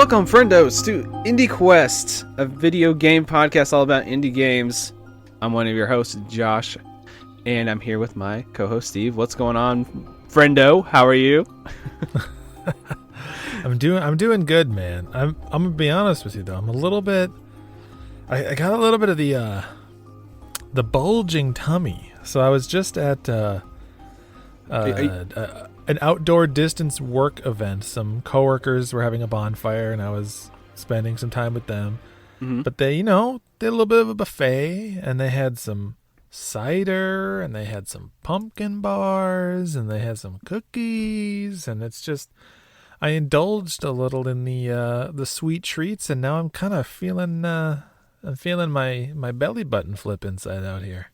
Welcome, friendos, to Indie Quest, a video game podcast all about indie games. I'm one of your hosts, Josh, and I'm here with my co-host, Steve. What's going on, friendo? How are you? I'm doing good, man. I'm gonna be honest with you though. I'm a little bit. I got a little bit of the bulging tummy. So I was just at an outdoor distance work event. Some coworkers were having a bonfire, and I was spending some time with them. Mm-hmm. But they, did a little bit of a buffet, and they had some cider, and they had some pumpkin bars, and they had some cookies, and it's just, I indulged a little in the sweet treats, and now I'm kind of feeling my belly button flip inside out here.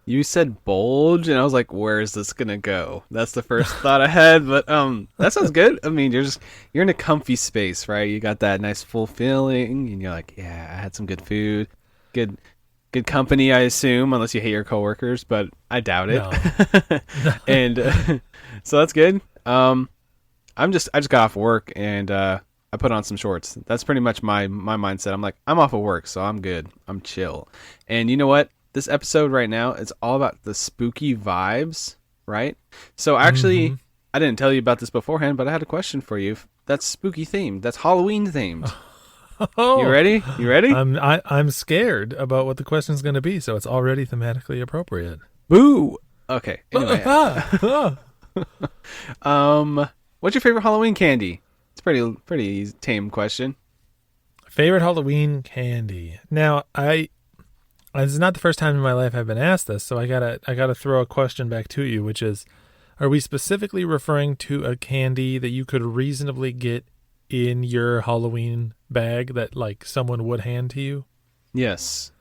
You said bulge, and I was like, where is this going to go? That's the first thought I had, but that sounds good. I mean, you're in a comfy space, right? You got that nice full feeling, and you're like, yeah, I had some good food, good company, I assume, unless you hate your coworkers, but I doubt it. No. And so that's good. I just got off work, and I put on some shorts. That's pretty much my mindset. I'm like, I'm off of work, so I'm good. I'm chill. And you know what? This episode right now is all about the spooky vibes, right? So actually, I didn't tell you about this beforehand, but I had a question for you. That's spooky themed. That's Halloween themed. Oh, you ready? I'm scared about what the question's going to be, so it's already thematically appropriate. Boo! Okay. Anyway. What's your favorite Halloween candy? It's a pretty tame question. Favorite Halloween candy. Now, this is not the first time in my life I've been asked this, so I gotta throw a question back to you, which is, are we specifically referring to a candy that you could reasonably get in your Halloween bag that like someone would hand to you? Yes.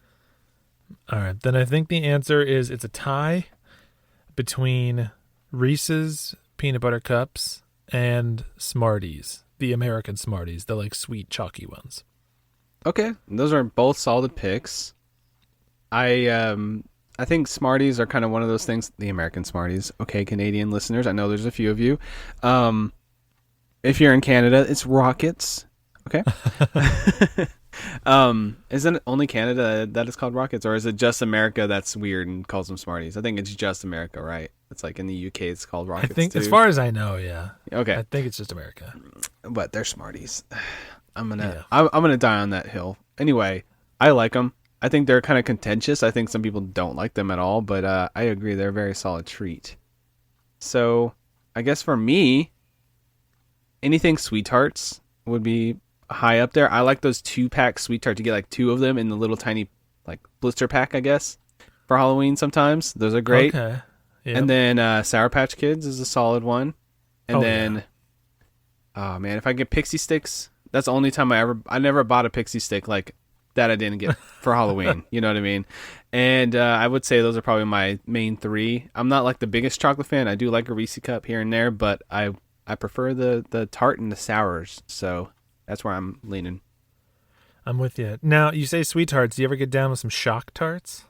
All right, then I think the answer is it's a tie between Reese's peanut butter cups and Smarties, the American Smarties, the like sweet chalky ones. Okay, those are both solid picks. I think Smarties are kind of one of those things. The American Smarties. Okay, Canadian listeners, I know there's a few of you. If you're in Canada, it's Rockets. Okay. Isn't it only Canada that is called Rockets, or is it just America that's weird and calls them Smarties? I think it's just America, right? It's like in the UK, it's called Rockets. I think, too. As far as I know, yeah. Okay. I think it's just America. But they're Smarties. I'm gonna die on that hill. Anyway, I like them. I think they're kind of contentious. I think some people don't like them at all, but I agree they're a very solid treat. So I guess for me, anything Sweet Tarts would be high up there. I like those 2-pack Sweet Tarts. You get like 2 of them in the little tiny like blister pack, I guess, for Halloween sometimes. Those are great. Okay. Yep. And then Sour Patch Kids is a solid one. And oh man, if I get Pixie Sticks, that's the only time I never bought a Pixie Stick like that I didn't get for Halloween. You know what I mean? And I would say those are probably my main 3. I'm not like the biggest chocolate fan. I do like a Reese cup here and there, but I prefer the tart and the sours. So that's where I'm leaning. I'm with you. Now, you say Sweet Tarts. Do you ever get down with some Shock Tarts?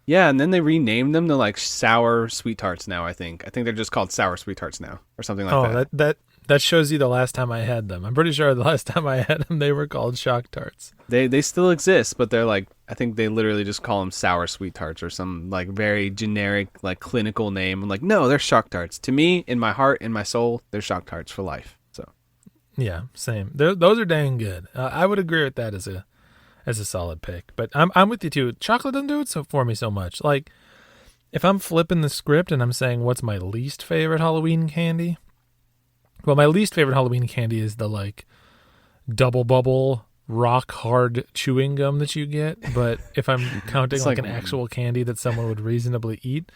Yeah, and then they renamed them to like Sour Sweet Tarts now, I think. I think they're just called Sour Sweet Tarts now or something like that. That shows you the last time I had them. I'm pretty sure the last time I had them, they were called Shock Tarts. They still exist, but they're like, I think they literally just call them Sour Sweet Tarts or some like very generic, like clinical name. I'm like, no, they're Shock Tarts. To me, in my heart, in my soul, they're Shock Tarts for life. So, yeah, same. Those are dang good. I would agree with that as a solid pick. But I'm with you too. Chocolate doesn't do it for me so much. Like, if I'm flipping the script and I'm saying what's my least favorite Halloween candy. Well, my least favorite Halloween candy is the like double bubble rock hard chewing gum that you get. But if I'm counting like an actual candy that someone would reasonably eat,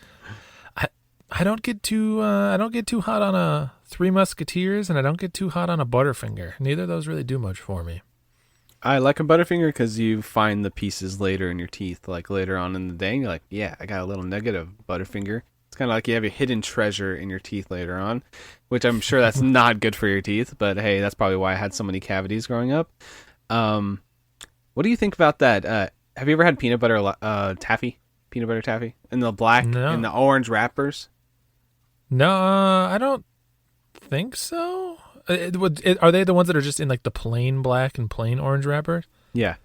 I don't get too hot on a Three Musketeers, and I don't get too hot on a Butterfinger. Neither of those really do much for me. I like a Butterfinger because you find the pieces later in your teeth, like later on in the day. And you're like, yeah, I got a little nugget of Butterfinger. It's kind of like you have a hidden treasure in your teeth later on, which I'm sure that's not good for your teeth. But hey, that's probably why I had so many cavities growing up. What do you think about that? Have you ever had peanut butter taffy? Peanut butter taffy? In the black and the orange wrappers? No, I don't think so. Are they the ones that are just in like the plain black and plain orange wrapper? Yeah.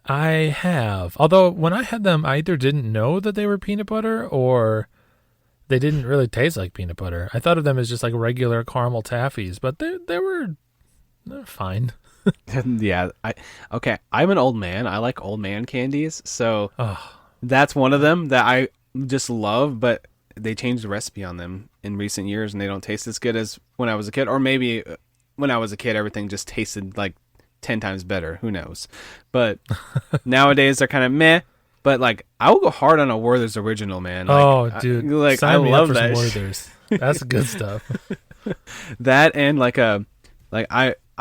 I have. Although when I had them, I either didn't know that they were peanut butter or they didn't really taste like peanut butter. I thought of them as just like regular caramel taffies, but they're fine. Yeah. Okay. I'm an old man. I like old man candies, so Oh, that's one of them that I just love. But they changed the recipe on them in recent years, and they don't taste as good as when I was a kid. Or maybe when I was a kid, everything just tasted like 10 times better. Who knows? But nowadays they're kind of meh. But like, I will go hard on a Werther's original, man. Like, oh, dude, like I sign me up love for some that. Werther's. That's good stuff. That and I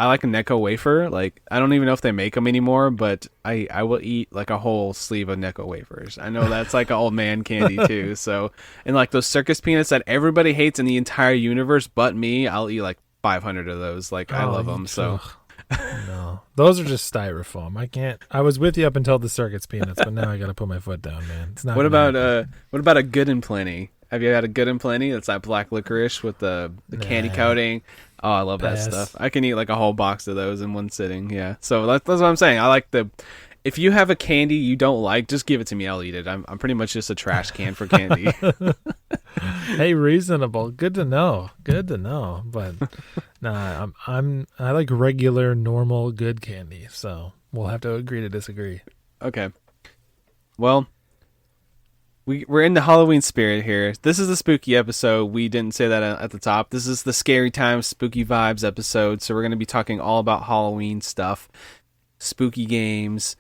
like a Necco wafer. Like, I don't even know if they make them anymore, but I will eat like a whole sleeve of Necco wafers. I know that's like an old man candy too. So, and like those circus peanuts that everybody hates in the entire universe but me, I'll eat like 500 of those. Like, I love them. So, No, those are just styrofoam. I can't. I was with you up until the circus peanuts, but now I got to put my foot down, man. It's not. What about a Good and Plenty? Have you had a Good and Plenty? It's that black licorice with the candy coating. Oh, I love that stuff. I can eat like a whole box of those in one sitting. Yeah. So that's what I'm saying. I like if you have a candy you don't like, just give it to me. I'll eat it. I'm pretty much just a trash can for candy. Hey, reasonable. Good to know. Good to know. But nah, I like regular, normal, good candy. So we'll have to agree to disagree. Okay. Well, we're in the Halloween spirit here. This is a spooky episode. We didn't say that at the top. This is the Scary Times Spooky Vibes episode. So we're going to be talking all about Halloween stuff, spooky games,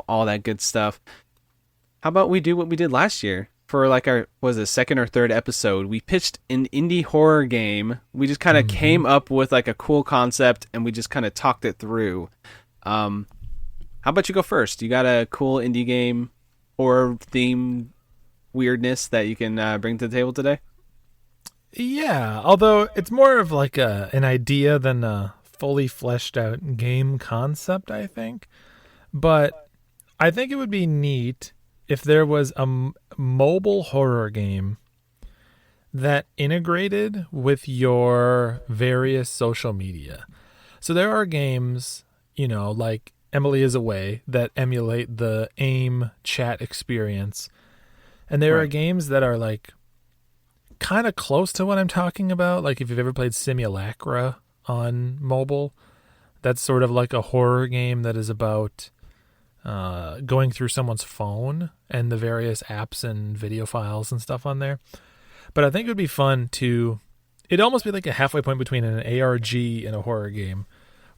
all that good stuff. How about we do what we did last year for like our second or third episode? We pitched an indie horror game. We just kind of came up with like a cool concept and we just kind of talked it through. How about you go first? You got a cool indie game horror theme weirdness that you can bring to the table today? Yeah, although it's more of like an idea than a fully fleshed out game concept, I think. But I think it would be neat if there was a mobile horror game that integrated with your various social media. So there are games, like Emily is Away, that emulate the AIM chat experience. And there are games that are like kind of close to what I'm talking about. Like if you've ever played Simulacra on mobile, that's sort of like a horror game that is about going through someone's phone and the various apps and video files and stuff on there. But I think it would be fun it'd almost be like a halfway point between an ARG and a horror game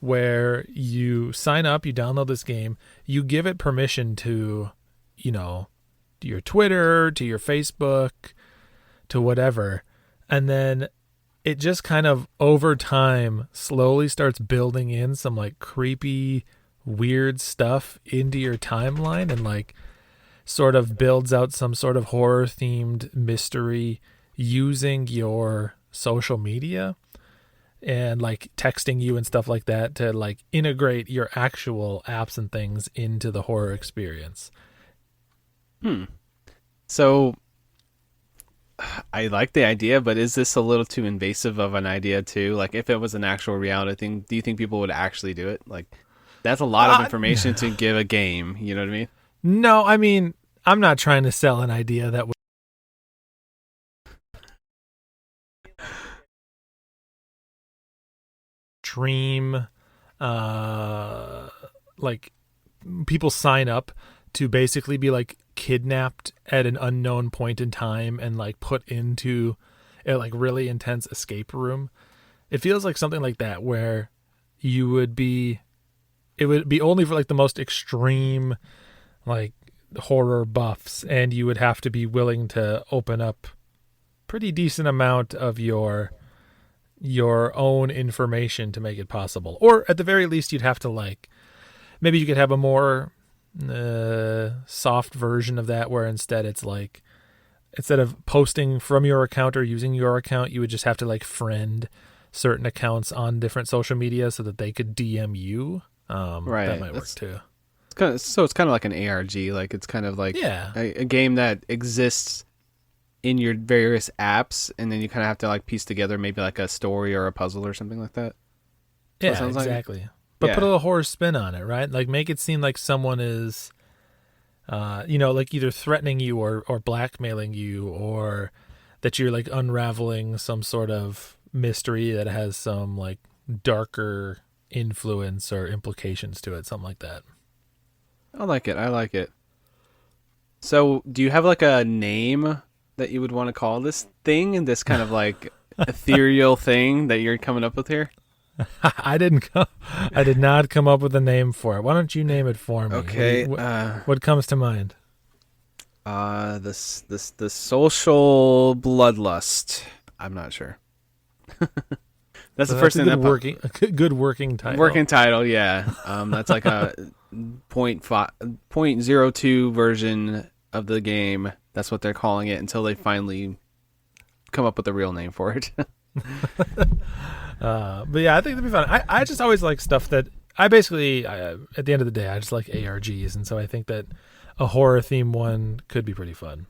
where you sign up, you download this game, you give it permission to, your Twitter, to your Facebook, to whatever. And then it just kind of over time slowly starts building in some like creepy, weird stuff into your timeline and like sort of builds out some sort of horror themed mystery using your social media and like texting you and stuff like that to like integrate your actual apps and things into the horror experience. So I like the idea, but is this a little too invasive of an idea too? Like if it was an actual reality thing, do you think people would actually do it? Like that's a lot of information to give a game. You know what I mean? No, I mean, I'm not trying to sell an idea that would dream, like people sign up to basically be like kidnapped at an unknown point in time and like put into a like really intense escape room. It feels like something like that where it would be only for like the most extreme like horror buffs, and you would have to be willing to open up pretty decent amount of your own information to make it possible. Or at the very least you'd have to like, maybe you could have a more soft version of that where instead it's like, instead of posting from your account or using your account, you would just have to like friend certain accounts on different social media so that they could DM you. That might work too. It's kind of like an ARG. Like it's kind of like a game that exists in your various apps, and then you kind of have to like piece together maybe like a story or a puzzle or something like that. That's what it Yeah, sounds like. exactly. But put a Yeah. little horror spin on it, right? Like make it seem like someone is, like either threatening you or blackmailing you, or that you're like unraveling some sort of mystery that has some like darker influence or implications to it, something like that. I like it. I like it. So, do you have like a name that you would want to call this thing and this kind of like ethereal thing that you're coming up with here? I did not come up with a name for it. Why don't you name it for me? Okay. What comes to mind? The social bloodlust. I'm not sure. That's So the that's first a thing good that good working title. working title. Yeah. That's like a .02 version of the game. That's what they're calling it until they finally come up with a real name for it. But yeah, I think it'd be fun. I just always like stuff that I basically, at the end of the day, I just like ARGs, and so I think that a horror theme one could be pretty fun.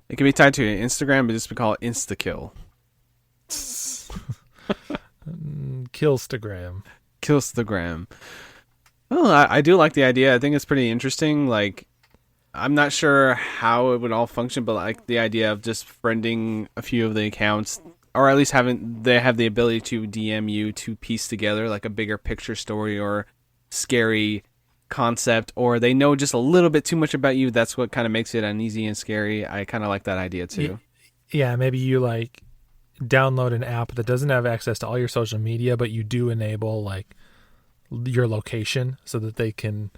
It can be tied to Instagram, but just we call it Instakill. Killstagram. Killstagram. Well, I do like the idea. I think it's pretty interesting. Like, I'm not sure how it would all function, but like the idea of just friending a few of the accounts, or at least they have the ability to DM you to piece together like a bigger picture story or scary concept, or they know just a little bit too much about you. That's what kind of makes it uneasy and scary. I kind of like that idea too. Yeah, maybe you like download an app that doesn't have access to all your social media, but you do enable like your location so that they can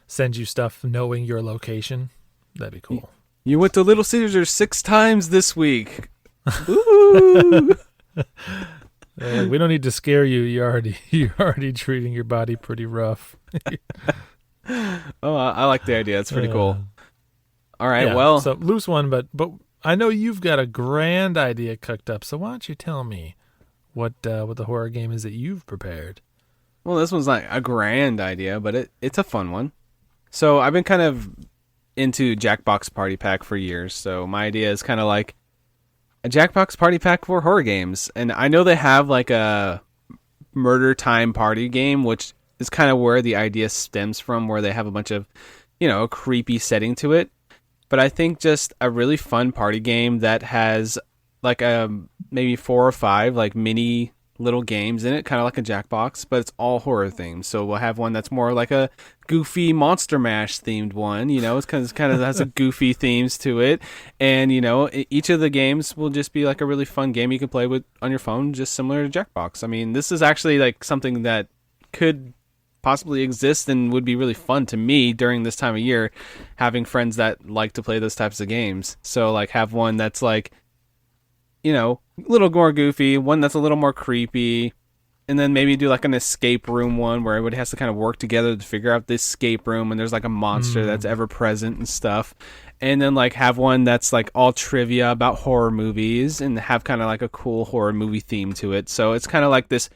send you stuff knowing your location. That'd be cool. You went to Little Caesars 6 times this week. Ooh. We don't need to scare you. You're already treating your body pretty rough. Oh, I like the idea. It's pretty cool. All right, Yeah, well, so loose one, but I know you've got a grand idea cooked up. So why don't you tell me what the horror game is that you've prepared? well, this one's not a grand idea, but it's a fun one. So I've been kind of into Jackbox Party Pack for years. So my idea is kind of like a Jackbox Party Pack for horror games. And I know they have like a murder time party game, which is kind of where the idea stems from, where they have a bunch of, a creepy setting to it. But I think just a really fun party game that has like maybe 4 or 5 like mini little games in it, kind of like a Jackbox, but it's all horror themed. So we'll have one that's more like a goofy Monster Mash themed one. It's kind of has a goofy themes to it, and each of the games will just be like a really fun game you can play with on your phone, just similar to Jackbox. I mean, this is actually like something that could possibly exist and would be really fun to me during this time of year, having friends that like to play those types of games. So like have one that's like, a little more goofy, one that's a little more creepy, and then maybe do like an escape room one where everybody has to kind of work together to figure out this escape room, and there's like a monster that's ever present and stuff. And then like have one that's like all trivia about horror movies and have kind of like a cool horror movie theme to it. So it's kind of like this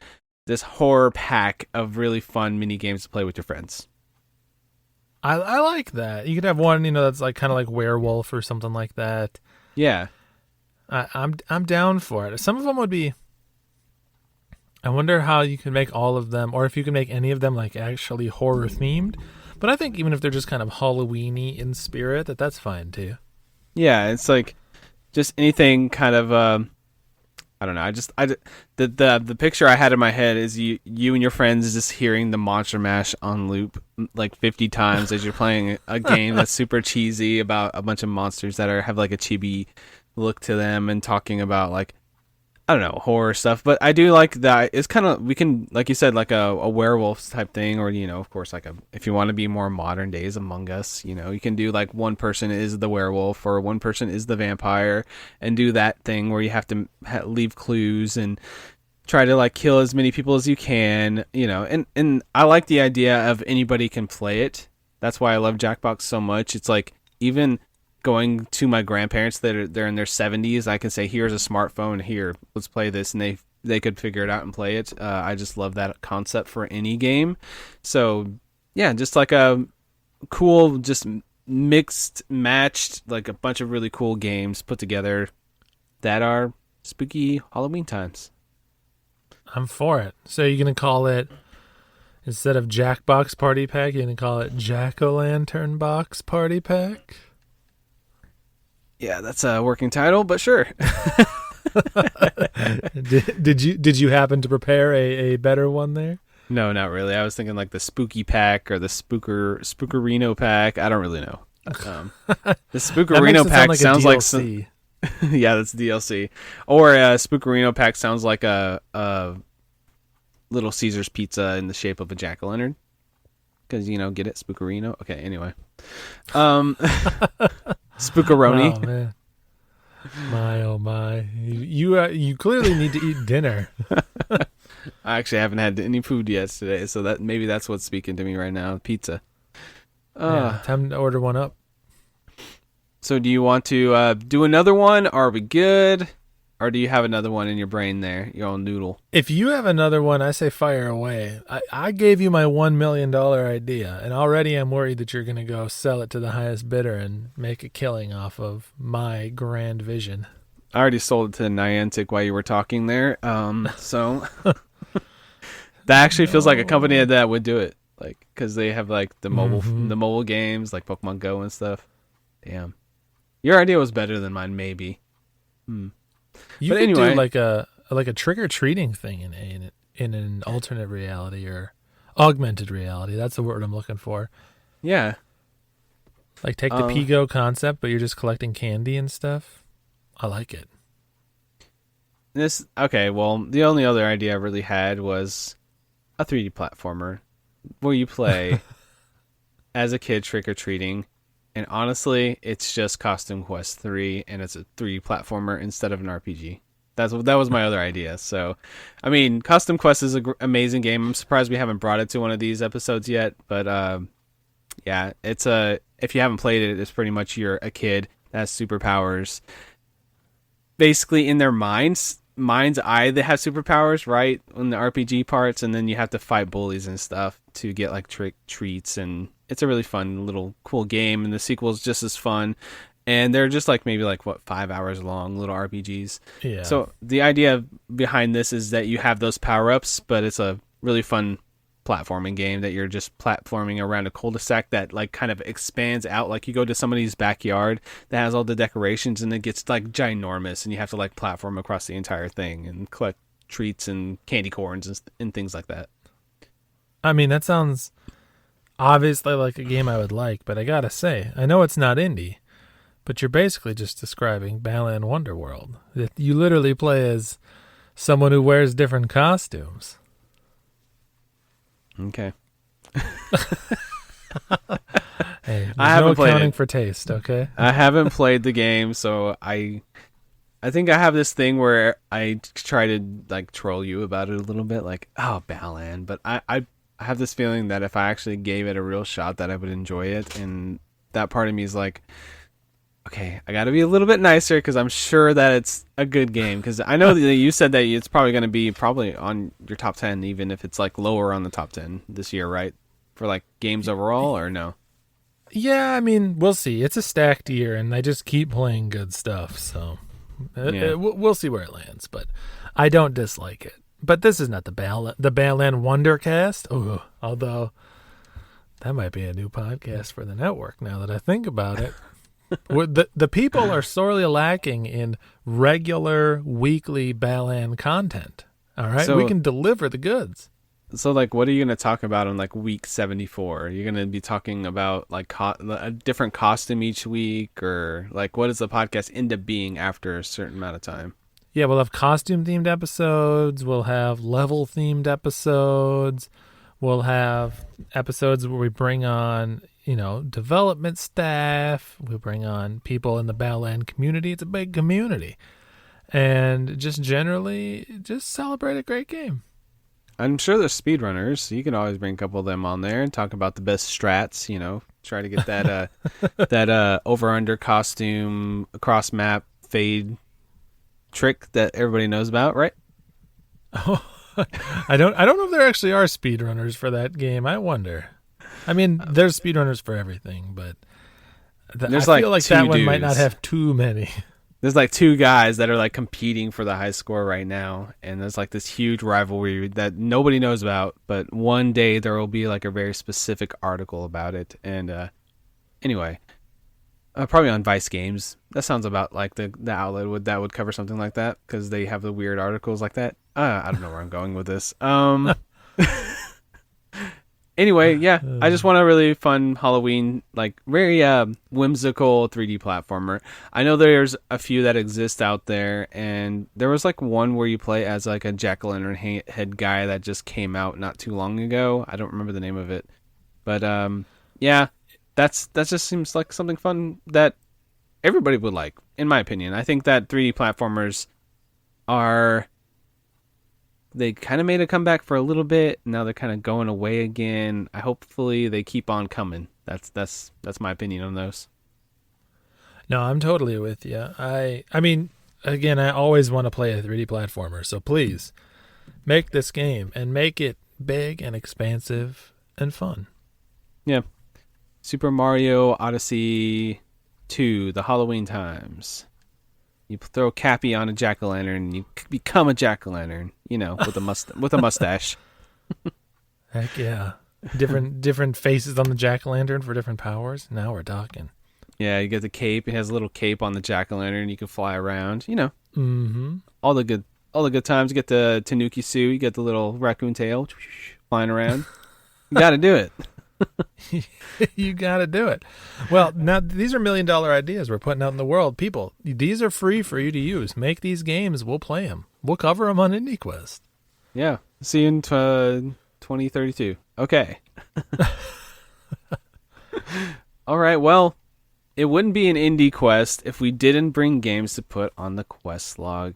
horror pack of really fun mini games to play with your friends. I like that. You could have one, that's like kind of like werewolf or something like that. Yeah. I'm down for it. Some of them would be. I wonder how you can make all of them, or if you can make any of them like actually horror themed. But I think even if they're just kind of Halloweeny in spirit, that's fine too. Yeah, it's like just anything kind of. I don't know. The picture I had in my head is you and your friends just hearing the Monster Mash on loop like 50 times as you're playing a game that's super cheesy about a bunch of monsters that have like a chibi look to them, and talking about like, I don't know, horror stuff. But I do like that it's kind of, we can, like you said, like a werewolf type thing, or of course, like if you want to be more modern days, Among Us, you can do like one person is the werewolf or one person is the vampire, and do that thing where you have to leave clues and try to like kill as many people as you can, and I like the idea of anybody can play it. That's why I love Jackbox so much. It's like, even going to my grandparents they're in their 70s, I can say, here's a smartphone, here, let's play this, and they could figure it out and play it. I just love that concept for any game. So yeah, just like a cool, just mixed, matched, like a bunch of really cool games put together that are spooky Halloween times. I'm for it. So you're going to call it, instead of Jackbox Party Pack, you're going to call it Jack-O-Lantern Box Party Pack? Yeah, that's a working title, but sure. Did you happen to prepare a better one there? No, not really. I was thinking like the Spooky Pack or the Spookerino Pack. I don't really know. The Spookerino Pack like sounds like some, yeah, that's DLC. Or Spookerino Pack sounds like a Little Caesar's pizza in the shape of a jack-o'-lantern. Because, get it? Spookerino? Okay, anyway. Spookeroni. Oh, man. My, oh, my. You clearly need to eat dinner. I actually haven't had any food yet today, so that's what's speaking to me right now. Pizza. Yeah, time to order one up. So do you want to do another one? Are we good? Or do you have another one in your brain there, your own noodle? If you have another one, I say fire away. I gave you my $1 million idea, and already I'm worried that you're going to go sell it to the highest bidder and make a killing off of my grand vision. I already sold it to Niantic while you were talking there. So that actually feels like a company that would do it, like because they have like the mobile games like Pokemon Go and stuff. Damn, your idea was better than mine, maybe. You but could anyway, do like a trick or treating thing in an alternate reality or augmented reality. That's the word I'm looking for. Yeah, like take the Pigo concept, but you're just collecting candy and stuff. I like it. Well, the only other idea I really had was a 3D platformer where you play as a kid trick-or-treating, and honestly, it's just Costume Quest 3, and it's a 3D platformer instead of an RPG. That was my other idea. So, I mean, Costume Quest is an amazing game. I'm surprised we haven't brought it to one of these episodes yet, but yeah, if you haven't played it, it's pretty much you're a kid that has superpowers. Basically, in their mind's eye, they have superpowers, right? In the RPG parts, and then you have to fight bullies and stuff to get like treats, and it's a really fun little cool game. And the sequel is just as fun, and they're just like maybe 5 hours long little RPGs. Yeah. So the idea behind this is that you have those power ups, but it's a really fun platforming game that you're just platforming around a cul-de-sac that like kind of expands out. Like you go to somebody's backyard that has all the decorations and it gets like ginormous and you have to like platform across the entire thing and collect treats and candy corns and things like that. I mean, that sounds obviously like a game I would like, but I gotta say, I know it's not indie, but you're basically just describing Balan Wonderworld. You literally play as someone who wears different costumes. Okay. Hey, I haven't no played accounting it for taste, okay? I haven't played the game, so I think I have this thing where I try to like troll you about it a little bit, like, oh, Balan, but I have this feeling that if I actually gave it a real shot that I would enjoy it, and that part of me is like, okay, I got to be a little bit nicer because I'm sure that it's a good game. Because I know that you said that it's probably going to be on your top 10, even if it's like lower on the top 10 this year, right? For like games overall, or no? Yeah, I mean, we'll see. It's a stacked year, and I just keep playing good stuff, so we'll see where it lands. But I don't dislike it. But this is not the Balan Wondercast. Oh, although that might be a new podcast for the network now that I think about it. The people are sorely lacking in regular weekly Balan content. All right, so we can deliver the goods. So, like, what are you going to talk about in like week 74? Are you going to be talking about like a different costume each week, or like what does the podcast end up being after a certain amount of time? Yeah, we'll have costume themed episodes. We'll have level themed episodes. We'll have episodes where we bring on, development staff. We bring on people in the Balan community. It's a big community. And just generally, just celebrate a great game. I'm sure there's speedrunners, so you can always bring a couple of them on there and talk about the best strats, try to get that that over-under costume cross-map fade trick that everybody knows about, right? Oh, I don't know if there actually are speedrunners for that game. I wonder. I mean, there's speedrunners for everything, but There's I feel like two that one might not dudes. have too many. There's like two guys that are like competing for the high score right now, and there's like this huge rivalry that nobody knows about. But one day there will be like a very specific article about it. And anyway, probably on Vice Games. That sounds about like the outlet would cover something like that because they have the weird articles like that. I don't know where I'm going with this. Anyway, yeah, I just want a really fun Halloween, like very whimsical 3D platformer. I know there's a few that exist out there, and there was like one where you play as like a jack-o'-lantern head guy that just came out not too long ago. I don't remember the name of it, but yeah, that just seems like something fun that everybody would like, in my opinion. I think that 3D platformers are. They kind of made a comeback for a little bit. Now they're kind of going away again. Hopefully they keep on coming. That's my opinion on those. No, I'm totally with you. I mean, again, I always want to play a 3D platformer. So please make this game and make it big and expansive and fun. Yeah. Super Mario Odyssey 2, the Halloween times. You throw Cappy on a jack-o'-lantern and you become a jack-o'-lantern, with a mustache. Heck yeah. Different faces on the jack-o'-lantern for different powers. Now we're talking. Yeah, you get the cape. It has a little cape on the jack-o'-lantern. You can fly around, Mm-hmm. All the good times. You get the Tanuki suit. You get the little raccoon tail flying around. You got to do it. You got to do it. Well, now these are $1 million ideas we're putting out in the world. People, these are free for you to use. Make these games. We'll play them. We'll cover them on IndieQuest. Yeah. See you in 2032. Okay. All right. Well, it wouldn't be an indie quest if we didn't bring games to put on the quest log.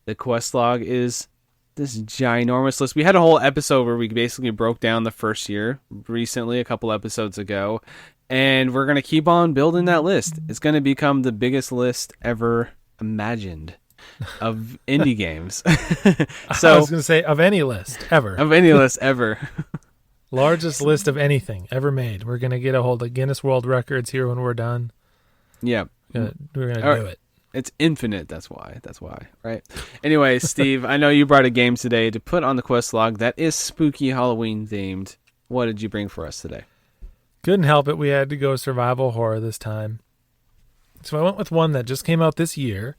The quest log is this ginormous list. We had a whole episode where we basically broke down the first year recently, a couple episodes ago, and we're going to keep on building that list. It's going to become the biggest list ever imagined of indie games. So I was going to say of any list ever. Of any list ever. Largest list of anything ever made. We're going to get a hold of Guinness World Records here when we're done. Yeah. We're going to do it. It's infinite. That's why. Right. Anyway, Steve, I know you brought a game today to put on the quest log that is spooky Halloween themed. What did you bring for us today? Couldn't help it. We had to go survival horror this time. So I went with one that just came out this year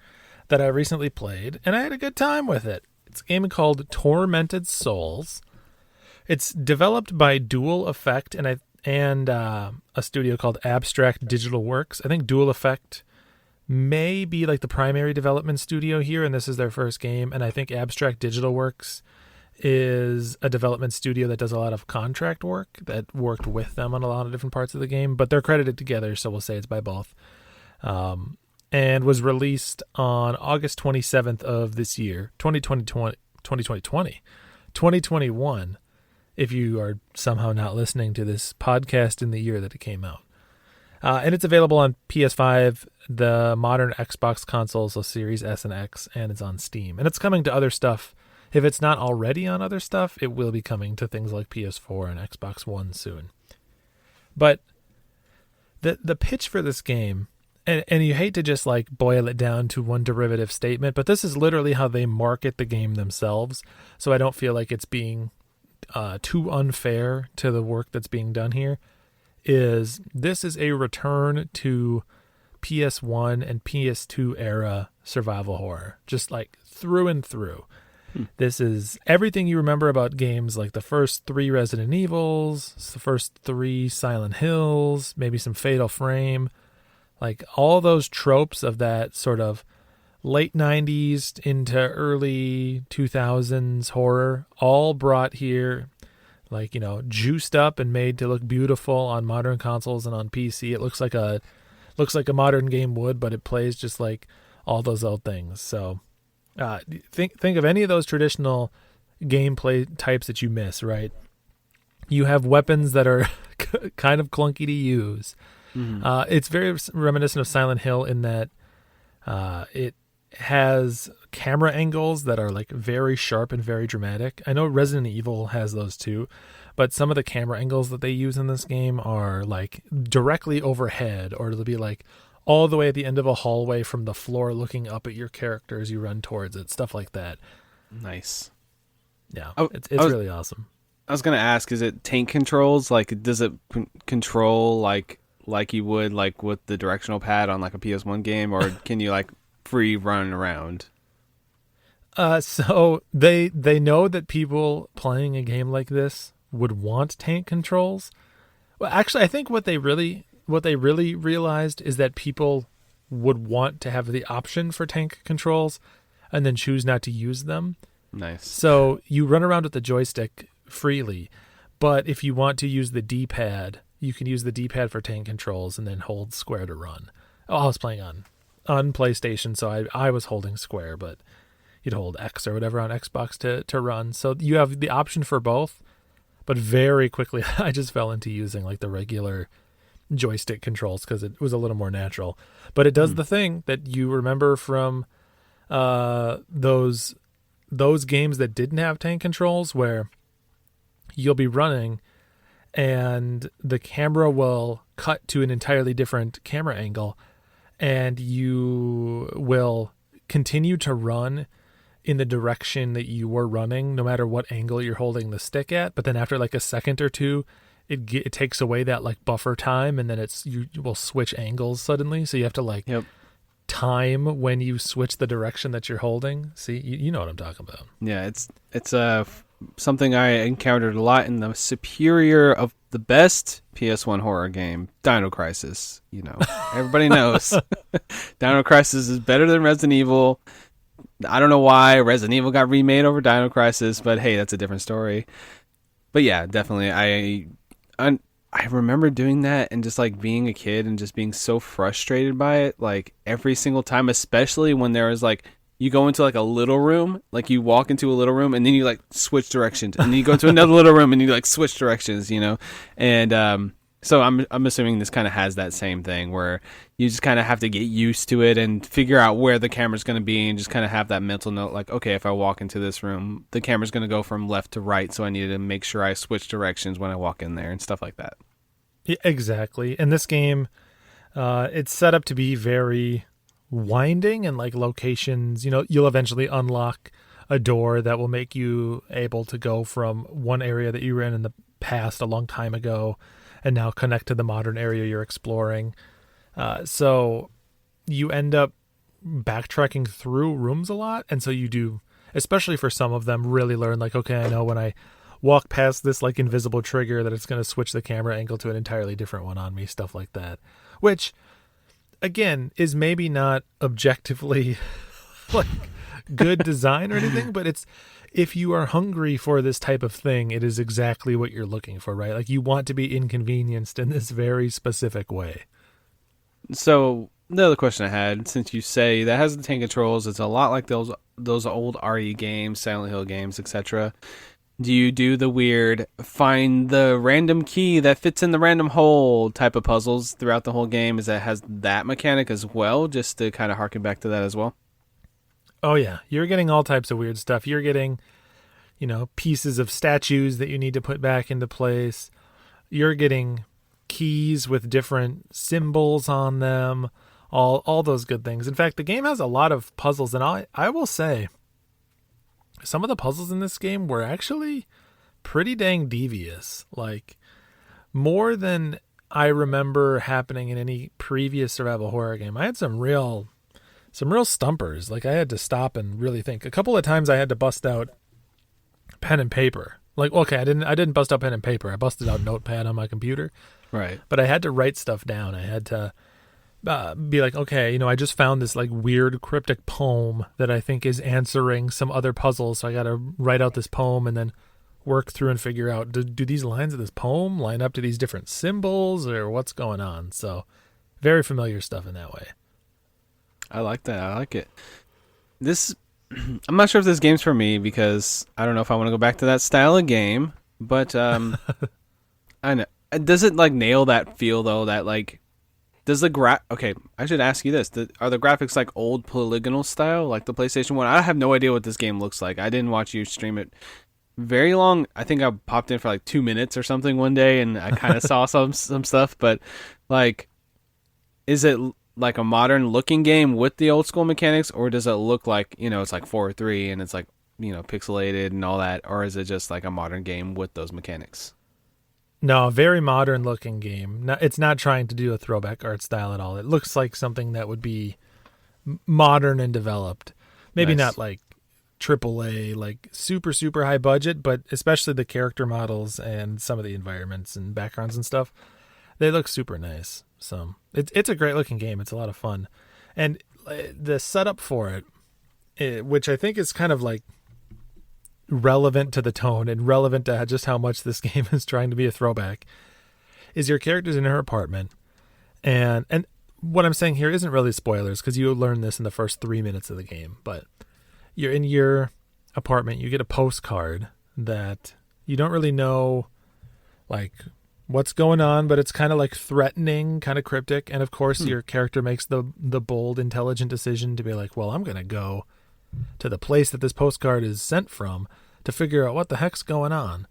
that I recently played, and I had a good time with it. It's a game called Tormented Souls. It's developed by Dual Effect and a studio called Abstract Digital Works. I think Dual Effect may be like the primary development studio here, and this is their first game. And I think Abstract Digital Works is a development studio that does a lot of contract work that worked with them on a lot of different parts of the game, but they're credited together, so we'll say it's by both. And was released on August 27th of this year, 2021, if you are somehow not listening to this podcast in the year that it came out. And it's available on PS5, the modern Xbox consoles, so Series S and X, and it's on Steam. And it's coming to other stuff. If it's not already on other stuff, it will be coming to things like PS4 and Xbox One soon. But the pitch for this game, and you hate to just like boil it down to one derivative statement, but this is literally how they market the game themselves. So I don't feel like it's being too unfair to the work that's being done here. This is a return to PS1 and PS2 era survival horror, just like through and through. This is everything you remember about games like the first 3 Resident Evils, the first 3 Silent Hills, maybe some Fatal Frame, like all those tropes of that sort of late 90s into early 2000s horror, all brought here, like, juiced up and made to look beautiful on modern consoles and on PC. It looks like a modern game would, but it plays just like all those old things. So think of any of those traditional gameplay types that you miss, right? You have weapons that are kind of clunky to use. Mm-hmm. It's very reminiscent of Silent Hill in that it has camera angles that are like very sharp and very dramatic. I know Resident Evil has those too, but some of the camera angles that they use in this game are like directly overhead, or it'll be like all the way at the end of a hallway from the floor looking up at your character as you run towards it, stuff like that. Nice. Yeah, Oh, it's I was, really awesome. I was gonna ask, is it tank controls? Like, does it control like you would like with the directional pad on like a PS1 game, or can you like free run around? So they know that people playing a game like this would want tank controls. Well, actually, I think what they really realized is that people would want to have the option for tank controls and then choose not to use them. Nice. So you run around with the joystick freely, but if you want to use the D-pad, you can use the D-pad for tank controls and then hold square to run. Oh, I was playing on PlayStation, so I was holding square, but you'd hold X or whatever on Xbox to run. So you have the option for both, but very quickly I just fell into using like the regular joystick controls because it was a little more natural. But it does the thing that you remember from those games that didn't have tank controls, where you'll be running and the camera will cut to an entirely different camera angle, and you will continue to run in the direction that you were running no matter what angle you're holding the stick at. But then after like a second or two, it takes away that like buffer time, and then you will switch angles suddenly, so you have to like time when you switch the direction that you're holding. See, you know what I'm talking about. Yeah, it's something I encountered a lot in the superior of the best PS1 horror game, Dino Crisis. You know, everybody knows Dino Crisis is better than Resident Evil. I don't know why Resident Evil got remade over Dino Crisis, but hey, that's a different story. But yeah, definitely, I remember doing that and just like being a kid and just being so frustrated by it, like every single time, especially when there was like, you go into like a little room, like you walk into a little room and then you like switch directions, and then you go to another little room and you like switch directions, you know? And so I'm assuming this kind of has that same thing where you just kind of have to get used to it and figure out where the camera's going to be, and just kind of have that mental note like, okay, if I walk into this room, the camera's going to go from left to right, so I need to make sure I switch directions when I walk in there and stuff like that. Yeah, exactly. And this game, it's set up to be very winding, and like locations, you know, you'll eventually unlock a door that will make you able to go from one area that you were in the past a long time ago and now connect to the modern area you're exploring. So you end up backtracking through rooms a lot. And so you do, especially for some of them, really learn like, okay, I know when I walk past this like invisible trigger that it's going to switch the camera angle to an entirely different one on me, stuff like that. Which, again, is maybe not objectively like good design or anything, but it's, if you are hungry for this type of thing, it is exactly what you're looking for, right? Like you want to be inconvenienced in this very specific way. So the other question I had, since you say that has the tank controls, it's a lot like those old RE games, Silent Hill games, etc. Do you do the weird find the random key that fits in the random hole type of puzzles throughout the whole game? Is that has that mechanic as well, just to kind of harken back to that as well? Oh yeah, you're getting all types of weird stuff. You're getting, you know, pieces of statues that you need to put back into place. You're getting keys with different symbols on them, all those good things. In fact, the game has a lot of puzzles, and I will say some of the puzzles in this game were actually pretty dang devious, like more than I remember happening in any previous survival horror game. I had some real stumpers. Like I had to stop and really think. A couple of times I had to bust out pen and paper. Like, okay, I didn't bust out pen and paper. I busted out Notepad on my computer. Right. But I had to write stuff down. I had to be like, okay, you know, I just found this like weird cryptic poem that I think is answering some other puzzles. So I got to write out this poem and then work through and figure out, do these lines of this poem line up to these different symbols or what's going on? So very familiar stuff in that way. I like that. I like it. This, I'm not sure if this game's for me because I don't know if I want to go back to that style of game, but I know. Does it like nail that feel though? That like, does the okay, I should ask you this. Are the graphics like old polygonal style, like the PlayStation 1? I have no idea what this game looks like. I didn't watch you stream it. very long. I think I popped in for like 2 minutes or something one day, and I kind of saw some stuff. But like, is it like a modern looking game with the old school mechanics, or does it look like it's like 4-3 and it's like pixelated and all that, or is it just like a modern game with those mechanics? No, very modern looking game. No, it's not trying to do a throwback art style at all. It looks like something that would be modern and developed. Maybe Nice. not like AAA, like super, super high budget, but especially the character models and some of the environments and backgrounds and stuff. They look super nice. So it's a great looking game. It's a lot of fun. And the setup for it, which I think is kind of like relevant to the tone and relevant to just how much this game is trying to be a throwback, is your character's in her apartment. And what I'm saying here isn't really spoilers because you learn this in the first 3 minutes of the game, but you're in your apartment. You get a postcard that you don't really know like what's going on, but it's kind of like threatening, kind of cryptic. And of course your character makes the bold, intelligent decision to be like, well, I'm going to go to the place that this postcard is sent from to figure out what the heck's going on.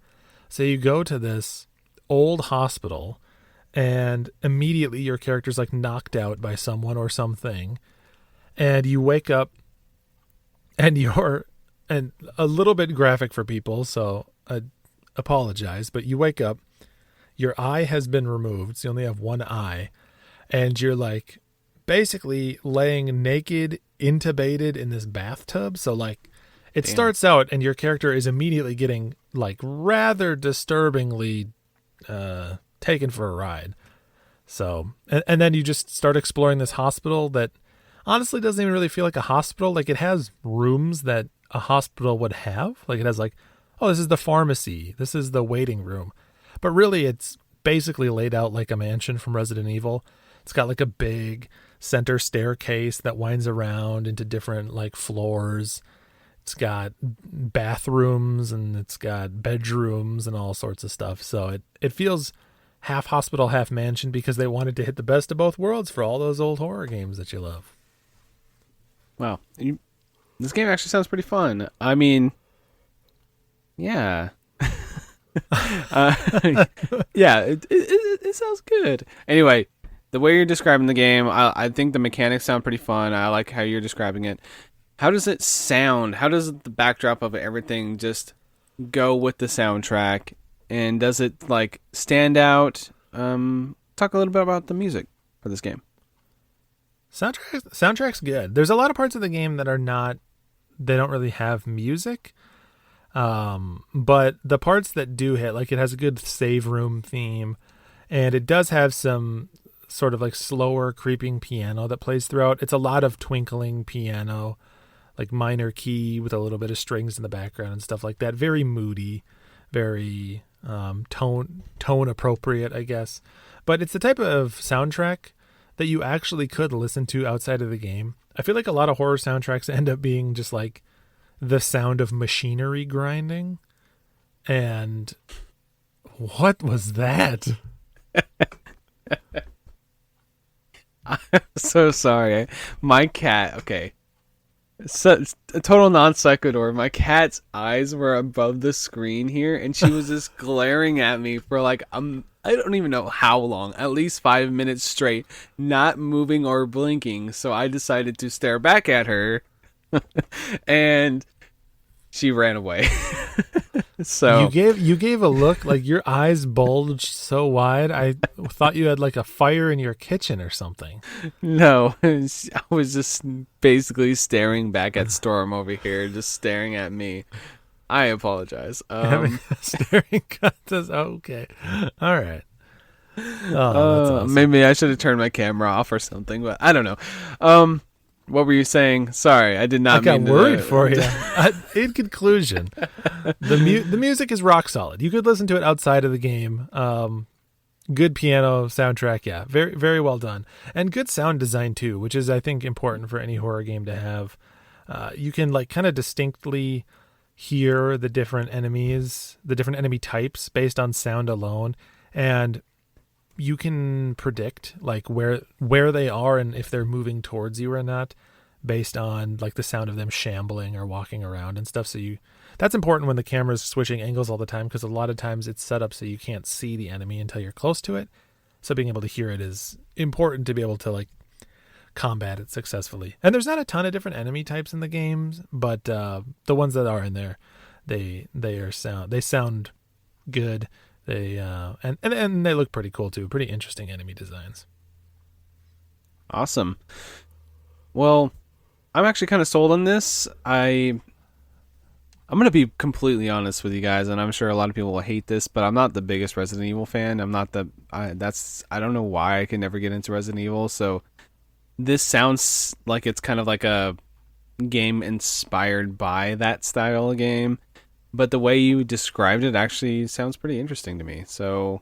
So you go to this old hospital and immediately your character's like knocked out by someone or something. And you wake up and and a little bit graphic for people, so I apologize, but you wake up, your eye has been removed, so you only have one eye, and you're like basically laying naked, intubated in this bathtub. So like it Damn. starts out and your character is immediately getting like rather disturbingly taken for a ride. So and then you just start exploring this hospital that honestly doesn't even really feel like a hospital. Like it has rooms that a hospital would have. Like it has like, oh, this is the pharmacy, this is the waiting room. But really it's basically laid out like a mansion from Resident Evil. It's got like a big center staircase that winds around into different like floors. It's got bathrooms and it's got bedrooms and all sorts of stuff. So it feels half hospital, half mansion because they wanted to hit the best of both worlds for all those old horror games that you love. Wow. This game actually sounds pretty fun. I mean, yeah. uh, yeah, it sounds good. Anyway, the way you're describing the game, I think the mechanics sound pretty fun. I like how you're describing it. How does it sound? How does the backdrop of everything just go with the soundtrack? And does it like stand out? Talk a little bit about the music for this game. Soundtrack's good. There's a lot of parts of the game that are not, they don't really have music. But the parts that do hit, like it has a good save room theme, and it does have some sort of like slower creeping piano that plays throughout. It's a lot of twinkling piano, like minor key with a little bit of strings in the background and stuff like that. Very moody, very tone appropriate, I guess. But it's the type of soundtrack that you actually could listen to outside of the game. I feel like a lot of horror soundtracks end up being just like the sound of machinery grinding. And what was that? I'm so sorry. My cat, okay. So, it's a total non sequitur. My cat's eyes were above the screen here, and she was just glaring at me for like I don't even know how long, at least 5 minutes straight, not moving or blinking. So I decided to stare back at her, and she ran away. So you gave a look like your eyes bulged so wide. I thought you had like a fire in your kitchen or something. no, I was just basically staring back at Storm over here, just staring at me. I apologize. Staring contest. Okay, all right. Oh, that's awesome. Maybe I should have turned my camera off or something, but I don't know. What were you saying? Sorry, I did not. I got worried for you. In conclusion, the music is rock solid. You could listen to it outside of the game. Good piano soundtrack, yeah, very very well done, and good sound design too, which is I think important for any horror game to have. You can like kind of distinctly hear the different enemies, the different enemy types based on sound alone, and you can predict like where they are and if they're moving towards you or not based on like the sound of them shambling or walking around and stuff. So That's important when the camera's switching angles all the time, because a lot of times it's set up so you can't see the enemy until you're close to it. So being able to hear it is important to be able to like combat it successfully. And there's not a ton of different enemy types in the games, but the ones that are in there, they sound good. They and they look pretty cool too. Pretty interesting enemy designs. Awesome. Well, I'm actually kind of sold on this. I'm going to be completely honest with you guys, and I'm sure a lot of people will hate this, but I'm not the biggest Resident Evil fan. I don't know why I can never get into Resident Evil, so this sounds like it's kind of like a game inspired by that style of game, but the way you described it actually sounds pretty interesting to me, so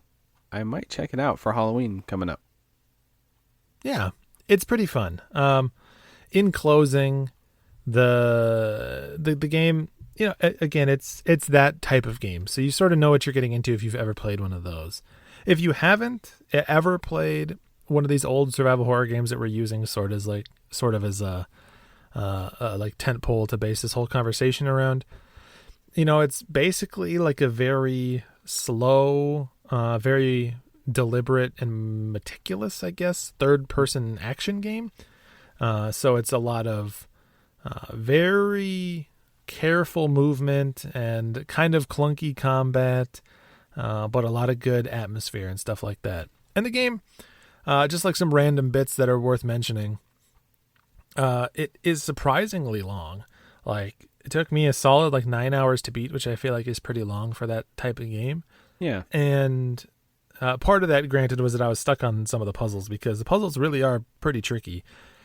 I might check it out for Halloween coming up. Yeah, it's pretty fun. In closing, the game, you know, again, it's that type of game. So you sort of know what you're getting into if you've ever played one of those. If you haven't ever played one of these old survival horror games that we're using sort of as a like tentpole to base this whole conversation around, you know, it's basically like a very slow, very deliberate and meticulous, I guess, third-person action game. So it's a lot of very careful movement and kind of clunky combat, but a lot of good atmosphere and stuff like that. And the game, just like some random bits that are worth mentioning, it is surprisingly long. Like, it took me a solid 9 hours to beat, which I feel like is pretty long for that type of game. Yeah. And part of that, granted, was that I was stuck on some of the puzzles, because the puzzles really are pretty tricky.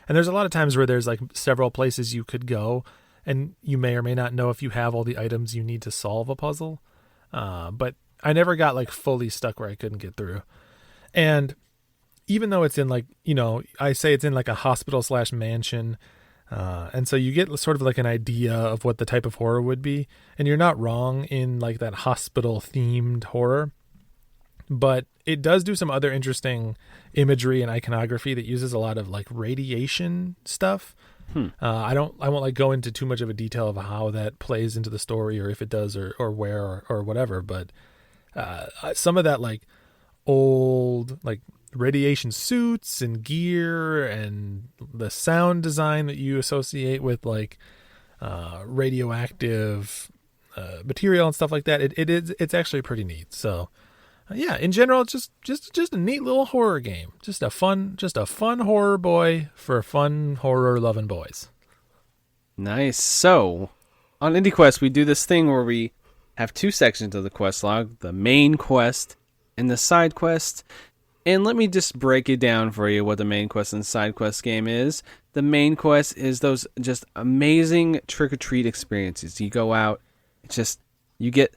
And there's a lot of times where there's like several places you could go, and you may or may not know if you have all the items you need to solve a puzzle. But I never got like fully stuck where I couldn't get through. And even though it's in I say it's in like a hospital / mansion, and so you get sort of like an idea of what the type of horror would be. And you're not wrong in like that hospital themed horror. But it does do some other interesting imagery and iconography that uses a lot of like radiation stuff. I won't like go into too much of a detail of how that plays into the story, or if it does, or where, or whatever. But some of that like old like radiation suits and gear and the sound design that you associate with like radioactive material and stuff like that, it's actually pretty neat. So yeah, in general, it's just a neat little horror game. Just a fun horror boy for fun horror loving boys. Nice. So, on Indie Quest, we do this thing where we have two sections of the quest log, the main quest and the side quest. And let me just break it down for you what the main quest and side quest game is. The main quest is those just amazing trick-or-treat experiences. You go out, you get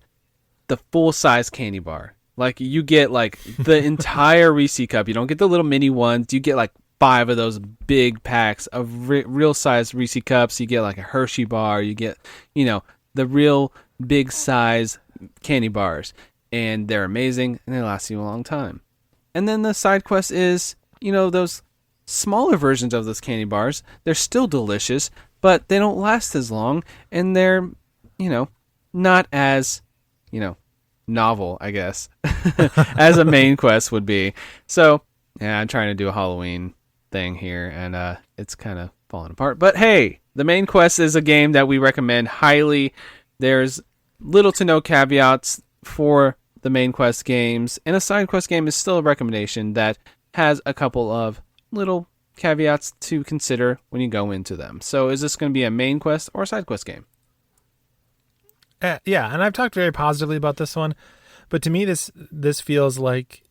the full-size candy bar. Like, you get, like, the entire Reese cup. You don't get the little mini ones. You get, like, 5 of those big packs of real-size Reese cups. You get, like, a Hershey bar. You get, the real big-size candy bars. And they're amazing, and they last you a long time. And then the side quest is, those smaller versions of those candy bars. They're still delicious, but they don't last as long. And they're, not as, novel, I guess, as a main quest would be. So, yeah, I'm trying to do a Halloween thing here, and it's kind of falling apart. But hey, the main quest is a game that we recommend highly. There's little to no caveats for the main quest games, and a side quest game is still a recommendation that has a couple of little caveats to consider when you go into them. So is this going to be a main quest or a side quest game? Yeah, and I've talked very positively about this one, but to me this feels like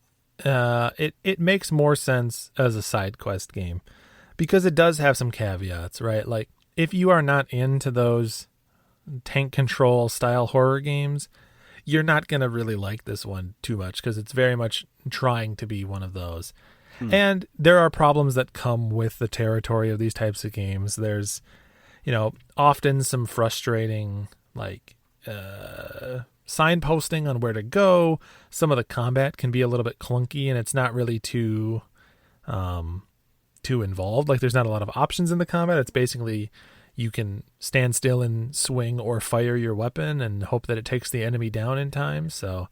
it makes more sense as a side quest game, because it does have some caveats, right? Like, if you are not into those tank control style horror games, you're not going to really like this one too much, because it's very much trying to be one of those. And there are problems that come with the territory of these types of games. There's, often some frustrating, like, signposting on where to go. Some of the combat can be a little bit clunky, and it's not really too involved. Like, there's not a lot of options in the combat. It's basically you can stand still and swing or fire your weapon and hope that it takes the enemy down in time. So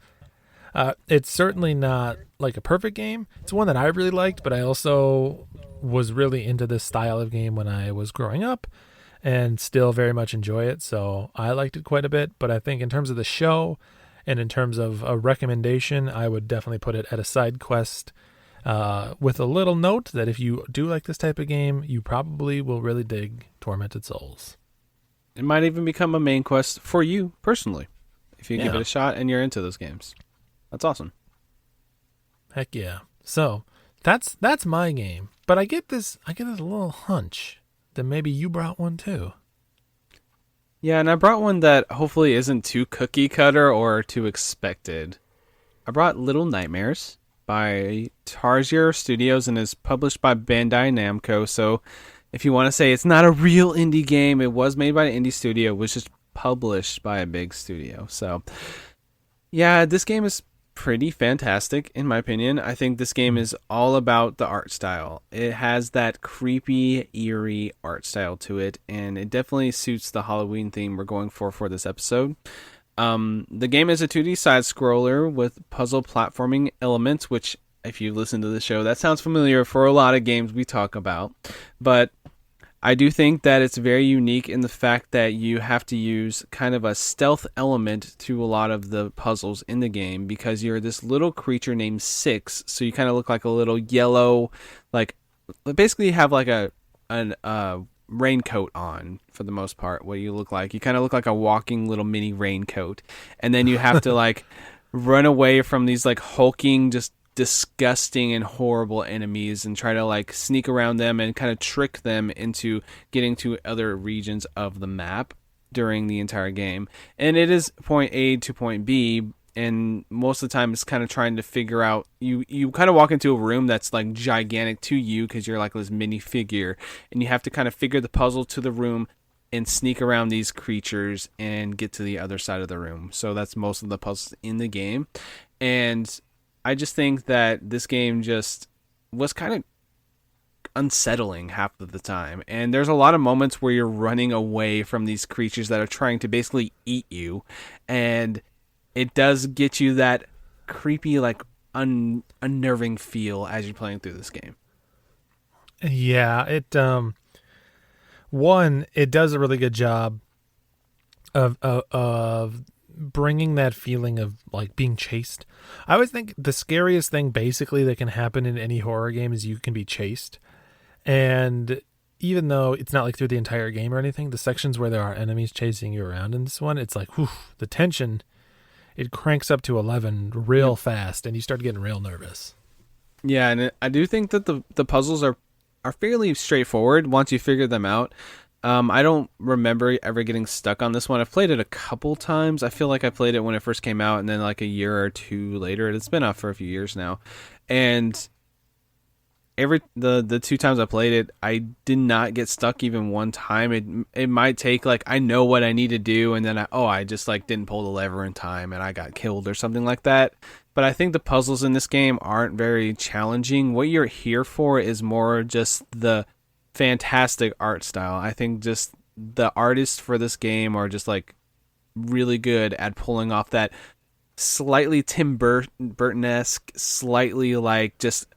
it's certainly not like a perfect game. It's one that I really liked, but I also was really into this style of game when I was growing up and still very much enjoy it. So I liked it quite a bit. But I think in terms of the show and in terms of a recommendation, I would definitely put it at a side quest, with a little note that if you do like this type of game, you probably will really dig Tormented Souls. It might even become a main quest for you personally if you give Yeah. it a shot and you're into those games. That's awesome. Heck yeah. So that's my game. But I get this little hunch that maybe you brought one too. Yeah, and I brought one that hopefully isn't too cookie cutter or too expected. I brought Little Nightmares by Tarsier Studios and is published by Bandai Namco. So if you want to say it's not a real indie game, it was made by an indie studio, it was just published by a big studio. So yeah, this game is pretty fantastic in my opinion. I think this game is all about the art style. It has that creepy, eerie art style to it, and it definitely suits the Halloween theme we're going for this episode. The game is a 2D side scroller with puzzle platforming elements, which if you listen to the show, that sounds familiar for a lot of games we talk about. But I do think that it's very unique in the fact that you have to use kind of a stealth element to a lot of the puzzles in the game because you're this little creature named Six. So you kind of look like a little yellow, like basically you have like an raincoat on for the most part. What you look like, you kind of look like a walking little mini raincoat, and then you have to like run away from these like hulking, just disgusting and horrible enemies and try to like sneak around them and kind of trick them into getting to other regions of the map during the entire game. And it is point A to point B, and most of the time it's kind of trying to figure out, you kind of walk into a room that's like gigantic to you because you're like this mini figure, and you have to kind of figure the puzzle to the room and sneak around these creatures and get to the other side of the room. So that's most of the puzzles in the game. And I just think that this game just was kind of unsettling half of the time. And there's a lot of moments where you're running away from these creatures that are trying to basically eat you. And it does get you that creepy, like unnerving feel as you're playing through this game. Yeah, it does a really good job of bringing that feeling of like being chased. I always think the scariest thing basically that can happen in any horror game is you can be chased. And even though it's not like through the entire game or anything, the sections where there are enemies chasing you around in this one, it's like, whew, the tension, it cranks up to 11 real fast and you start getting real nervous. Yeah, and I do think that the puzzles are fairly straightforward once you figure them out. I don't remember ever getting stuck on this one. I've played it a couple times. I feel like I played it when it first came out, and then like a year or two later. It's been out for a few years now, and the two times I played it, I did not get stuck even one time. It might take like I know what I need to do, and then I just like didn't pull the lever in time, and I got killed or something like that. But I think the puzzles in this game aren't very challenging. What you're here for is more just the fantastic art style. I think just the artists for this game are just like really good at pulling off that slightly Tim Burton-esque, slightly like just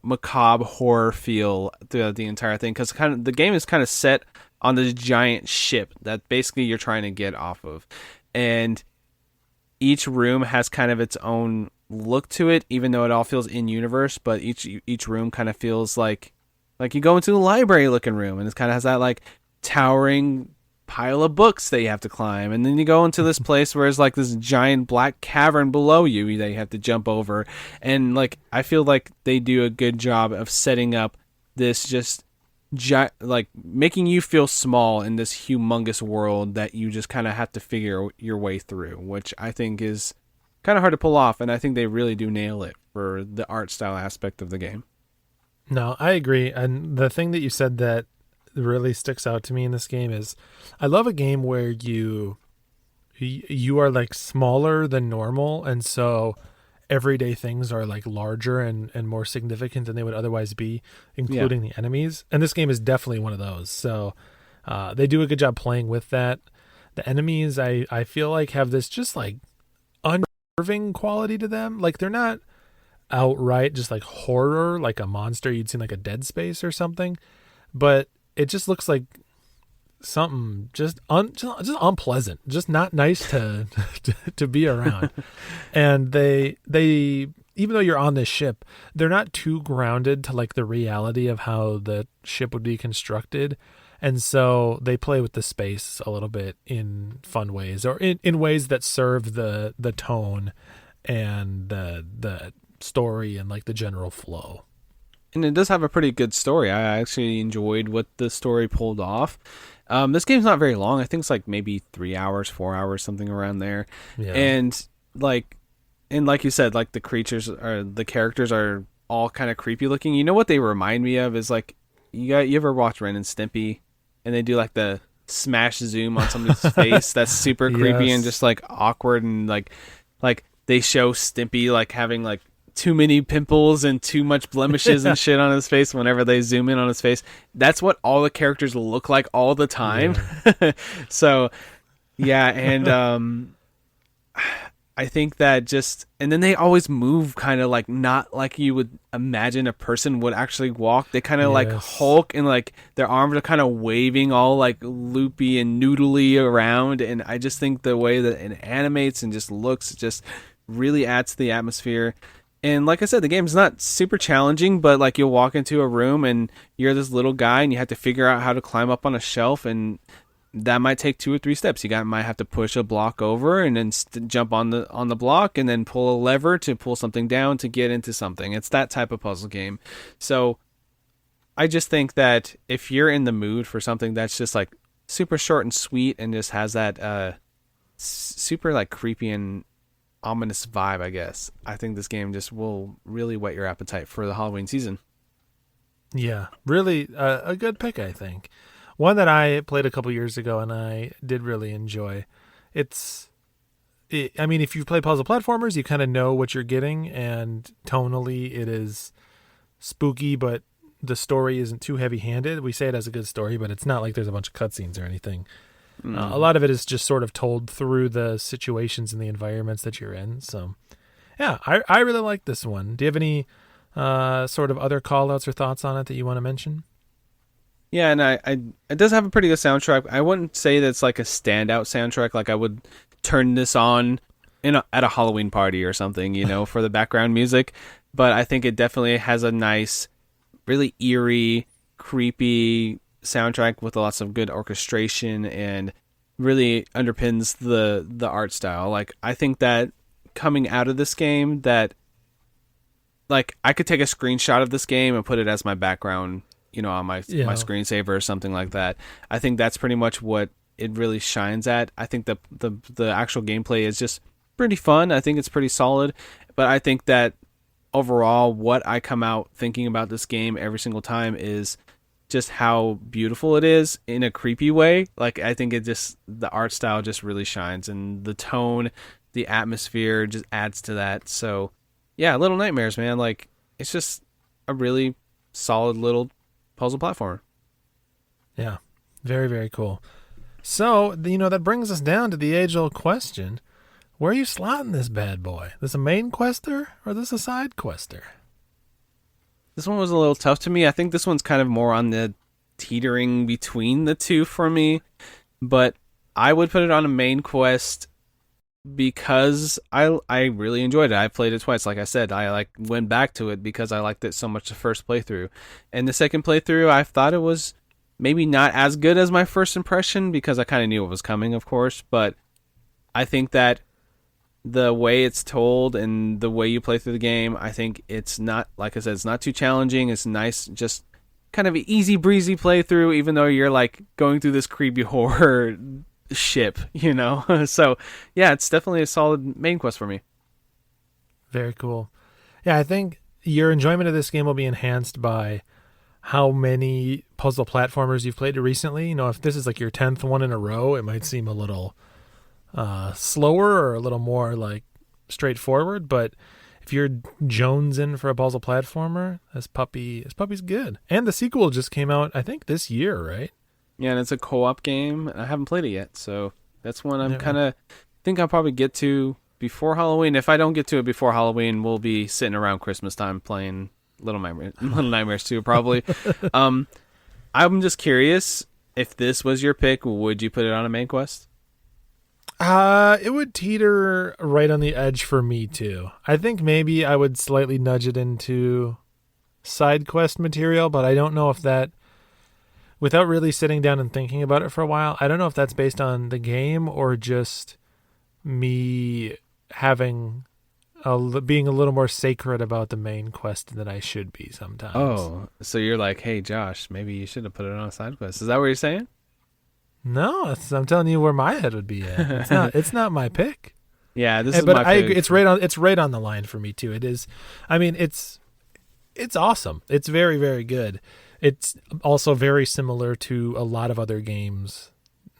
macabre horror feel throughout the entire thing, because kind of the game is kind of set on this giant ship that basically you're trying to get off of, and each room has kind of its own look to it, even though it all feels in universe. But each room kind of feels like you go into a library looking room, and it kind of has that like towering pile of books that you have to climb, and then you go into this place where it's like this giant black cavern below you that you have to jump over. And like I feel like they do a good job of setting up this just like making you feel small in this humongous world that you just kind of have to figure your way through, which I think is kind of hard to pull off, and I think they really do nail it for the art style aspect of the game. No, I agree. And the thing that you said that really sticks out to me in this game is I love a game where you are like smaller than normal, and so everyday things are like larger and more significant than they would otherwise be, including the enemies. And this game is definitely one of those. So They do a good job playing with that. The enemies, I feel like, have this just like unnerving quality to them. Like they're not outright just like horror, like a monster you'd see in like a Dead Space or something, but it just looks like something just unpleasant, just not nice to to be around. And they even though you're on this ship, they're not too grounded to like the reality of how the ship would be constructed. And so they play with the space a little bit in fun ways, or in ways that serve the tone and the story and like the general flow. And it does have a pretty good story. I actually enjoyed what the story pulled off. This game's not very long. I think it's like maybe 3 hours, 4 hours, something around there. Yeah. And like you said, like the characters are all kind of creepy looking. You know what they remind me of is like you ever watch Ren and Stimpy, and they do like the smash zoom on somebody's face that's super creepy Yes. and just like awkward, and like they show Stimpy like having like too many pimples and too much blemishes and shit on his face whenever they zoom in on his face. That's what all the characters look like all the time. Yeah. So yeah, and I think that just, and then they always move kind of like not like you would imagine a person would actually walk. They kind of like Hulk, and like their arms are kind of waving all like loopy and noodly around. And I just think the way that it animates and just looks just really adds to the atmosphere. And like I said, the game's not super challenging, but like you'll walk into a room and you're this little guy and you have to figure out how to climb up on a shelf, and that might take 2 or 3 steps. Might have to push a block over and then jump on the block and then pull a lever to pull something down to get into something. It's that type of puzzle game. So I just think that if you're in the mood for something that's just like super short and sweet and just has that super like creepy and ominous vibe, I guess, I think this game just will really whet your appetite for the Halloween season. Yeah, really a good pick, I think. One that I played a couple years ago and I did really enjoy. I mean, if you play puzzle platformers, you kind of know what you're getting, and tonally it is spooky, but the story isn't too heavy-handed. We say it has a good story, but it's not like there's a bunch of cutscenes or anything. A lot of it is just sort of told through the situations and the environments that you're in. So, yeah, I really like this one. Do you have any sort of other call-outs or thoughts on it that you want to mention? Yeah, and it does have a pretty good soundtrack. I wouldn't say that it's like a standout soundtrack. Like I would turn this on at a Halloween party or something, for the background music. But I think it definitely has a nice, really eerie, creepy soundtrack with lots of good orchestration and really underpins the art style. Like I think that coming out of this game, that like I could take a screenshot of this game and put it as my background, on my screensaver or something like that. I think that's pretty much what it really shines at. I think the actual gameplay is just pretty fun. I think it's pretty solid, but I think that overall what I come out thinking about this game every single time is just how beautiful it is in a creepy way. Like I think the art style just really shines, and the tone, the atmosphere just adds to that. So yeah, Little Nightmares, man. Like it's just a really solid little puzzle platformer. Yeah, very, very cool. So, that brings us down to the age-old question. Where are you slotting this bad boy? This a main quester or this a side quester? This one was a little tough to me. I think this one's kind of more on the teetering between the two for me, but I would put it on a main quest because I really enjoyed it. I played it twice. Like I said, I went back to it because I liked it so much the first playthrough. And the second playthrough, I thought it was maybe not as good as my first impression because I kind of knew what was coming, of course. But I think that the way it's told and the way you play through the game, I think it's not, like I said, it's not too challenging. It's nice, just kind of an easy breezy playthrough, even though you're like going through this creepy horror ship, So yeah, it's definitely a solid main quest for me. Very cool. Yeah, I think your enjoyment of this game will be enhanced by how many puzzle platformers you've played recently. If this is like your 10th one in a row, it might seem a little slower or a little more like straightforward, but if you're jonesing for a puzzle platformer, this puppy's good. And the sequel just came out, I think, this year, right? Yeah, and it's a co-op game. I haven't played it yet, so that's one I'm Yeah. kind of think I'll probably get to before Halloween. If I don't get to it before Halloween, we'll be sitting around Christmas time playing Little Nightmares 2, probably. um, I'm just curious, if this was your pick, would you put it on a main quest? It would teeter right on the edge for me too. I think maybe I would slightly nudge it into side quest material, but I don't know if that, without really sitting down and thinking about it for a while, I don't know if that's based on the game or just me having being a little more sacred about the main quest than I should be sometimes. Oh, so you're like, hey, Josh, maybe you should have put it on a side quest. Is that what you're saying? No, I'm telling you where my head would be at. It's not my pick. Yeah, this is But my I pick. agree. It's right on the line for me too. It is. I mean, it's awesome. It's very, very good. It's also very similar to a lot of other games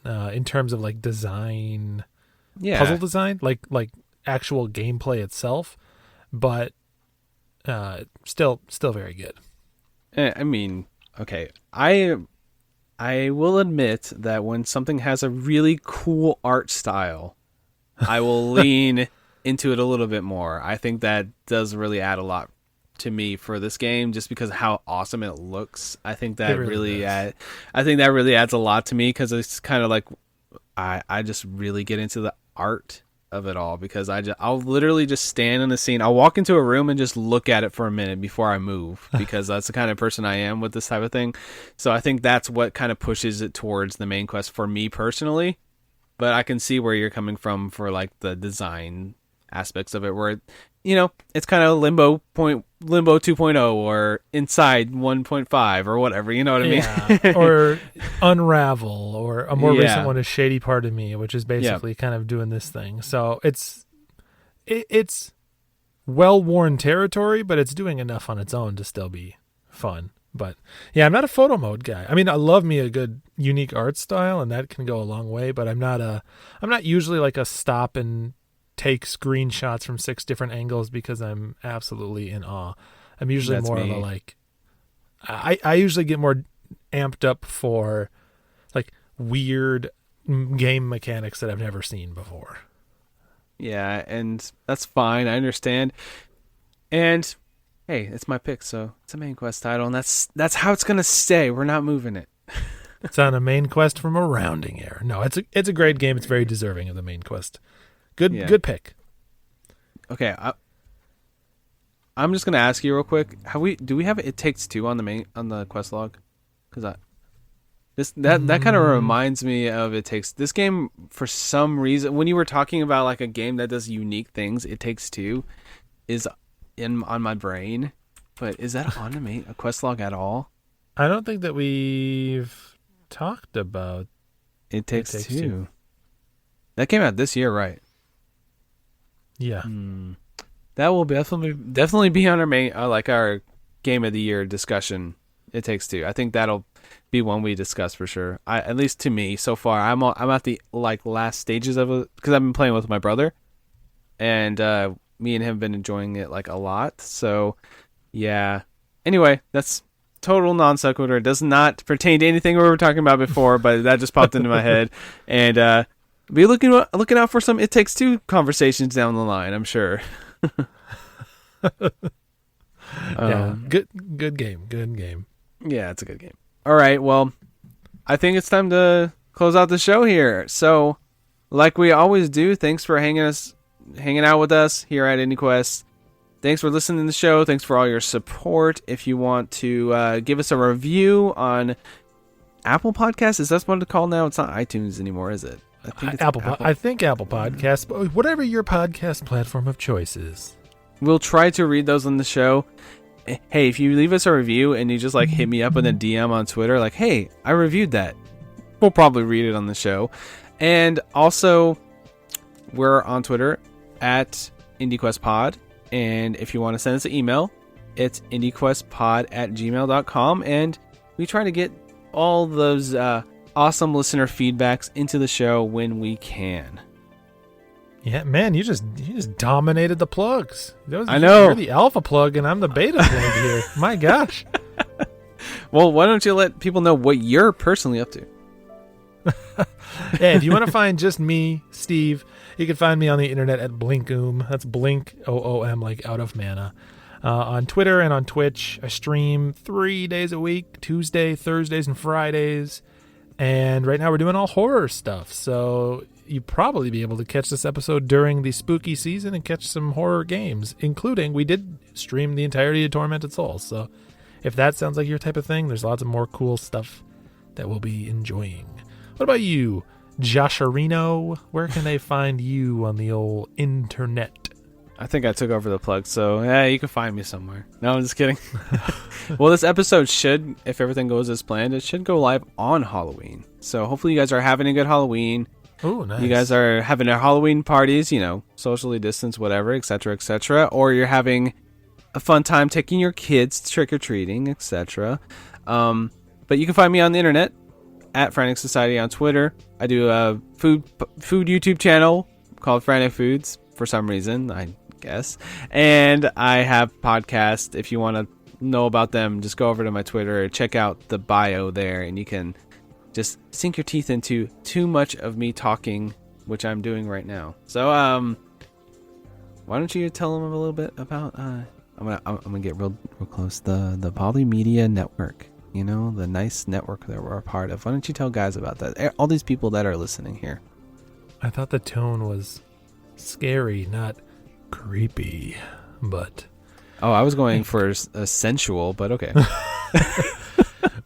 in terms of like design, puzzle design, like actual gameplay itself, but still very good. I mean, okay, I will admit that when something has a really cool art style, I will lean into it a little bit more. I think that does really add a lot to me for this game, just because of how awesome it looks. I think that really adds a lot to me, because it's kind of like I just really get into the art of it all, because I'll literally just stand in the scene. I'll walk into a room and just look at it for a minute before I move, because that's the kind of person I am with this type of thing. So I think that's what kind of pushes it towards the main quest for me personally. But I can see where you're coming from for like the design aspects of it, where it's kind of Limbo 2.0 or Inside 1.5 or whatever, you know what I mean? Or Unravel, or a more recent one is Shady Part of Me, which is basically kind of doing this thing. So it's well-worn territory, but it's doing enough on its own to still be fun. But yeah, I'm not a photo mode guy. I mean, I love me a good unique art style, and that can go a long way, but I'm not usually like a stop and take screenshots from 6 different angles, because I'm absolutely in awe. I'm usually of a like, I usually get more amped up for like weird game mechanics that I've never seen before. Yeah, and that's fine. I understand. And hey, it's my pick, so it's a main quest title, and that's how it's gonna stay. We're not moving it. It's on a main quest from a rounding error. No, it's a great game. It's very deserving of the main quest. Good pick. Okay, I'm just gonna ask you real quick. Do we have It Takes Two on the quest log? Because that kind of reminds me of this game for some reason. When you were talking about like a game that does unique things, It Takes Two is on my brain. But is that on a quest log at all? I don't think that we've talked about It Takes Two. That came out this year, right? Yeah. That will definitely be on our main our game of the year discussion. It Takes Two. I think that'll be one we discuss for sure. At least to me so far, I'm at the last stages of it, because I've been playing with my brother, and me and him have been enjoying it a lot. So yeah. Anyway, that's total non sequitur. It does not pertain to anything we were talking about before, but that just popped into my head, and be looking out for some It Takes Two conversations down the line, I'm sure. Yeah, good game. Yeah, it's a good game. All right, well, I think it's time to close out the show here. So, like we always do, thanks for hanging out with us here at IndieQuest. Thanks for listening to the show. Thanks for all your support. If you want to give us a review on Apple Podcasts, is that what it's called now? It's not iTunes anymore, is it? I think Apple Podcasts, but whatever your podcast platform of choice is. We'll try to read those on the show. Hey, if you leave us a review and you just hit me up in a DM on Twitter, hey, I reviewed that, we'll probably read it on the show. And also, we're on Twitter at IndieQuestPod. And if you want to send us an email, it's indiequestpod@gmail.com. And we try to get all those awesome listener feedbacks into the show when we can. Yeah, man, you just dominated the plugs. I know. You're the alpha plug, and I'm the beta plug here. My gosh. Well, why don't you let people know what you're personally up to? Yeah, if you want to find just me, Steve, you can find me on the internet at Blinkoom. That's Blink, OOM, like out of mana. On Twitter and on Twitch, I stream 3 days a week, Tuesday, Thursdays, and Fridays. And right now we're doing all horror stuff, so you'll probably be able to catch this episode during the spooky season and catch some horror games, including we did stream the entirety of Tormented Souls. So if that sounds like your type of thing, there's lots of more cool stuff that we'll be enjoying. What about you, Josharino? Where can they find you on the old internet? I think I took over the plug, so yeah, you can find me somewhere. No, I'm just kidding. Well, this episode should, if everything goes as planned, it should go live on Halloween. So hopefully you guys are having a good Halloween. Oh, nice. You guys are having their Halloween parties, socially distanced, whatever, etc., etc. Or you're having a fun time taking your kids trick-or-treating, etc. But you can find me on the internet at Frantic Society on Twitter. I do a food YouTube channel called Frantic Foods for some reason, I guess. And I have podcasts. If you want to know about them, just go over to my Twitter, check out the bio there, and you can just sink your teeth into too much of me talking, which I'm doing right now. So, why don't you tell them a little bit about? I'm gonna get real close. The Polymedia Network. The nice network that we're a part of. Why don't you tell guys about that? All these people that are listening here. I thought the tone was scary, not creepy, but... Oh, I was going for a sensual, but okay.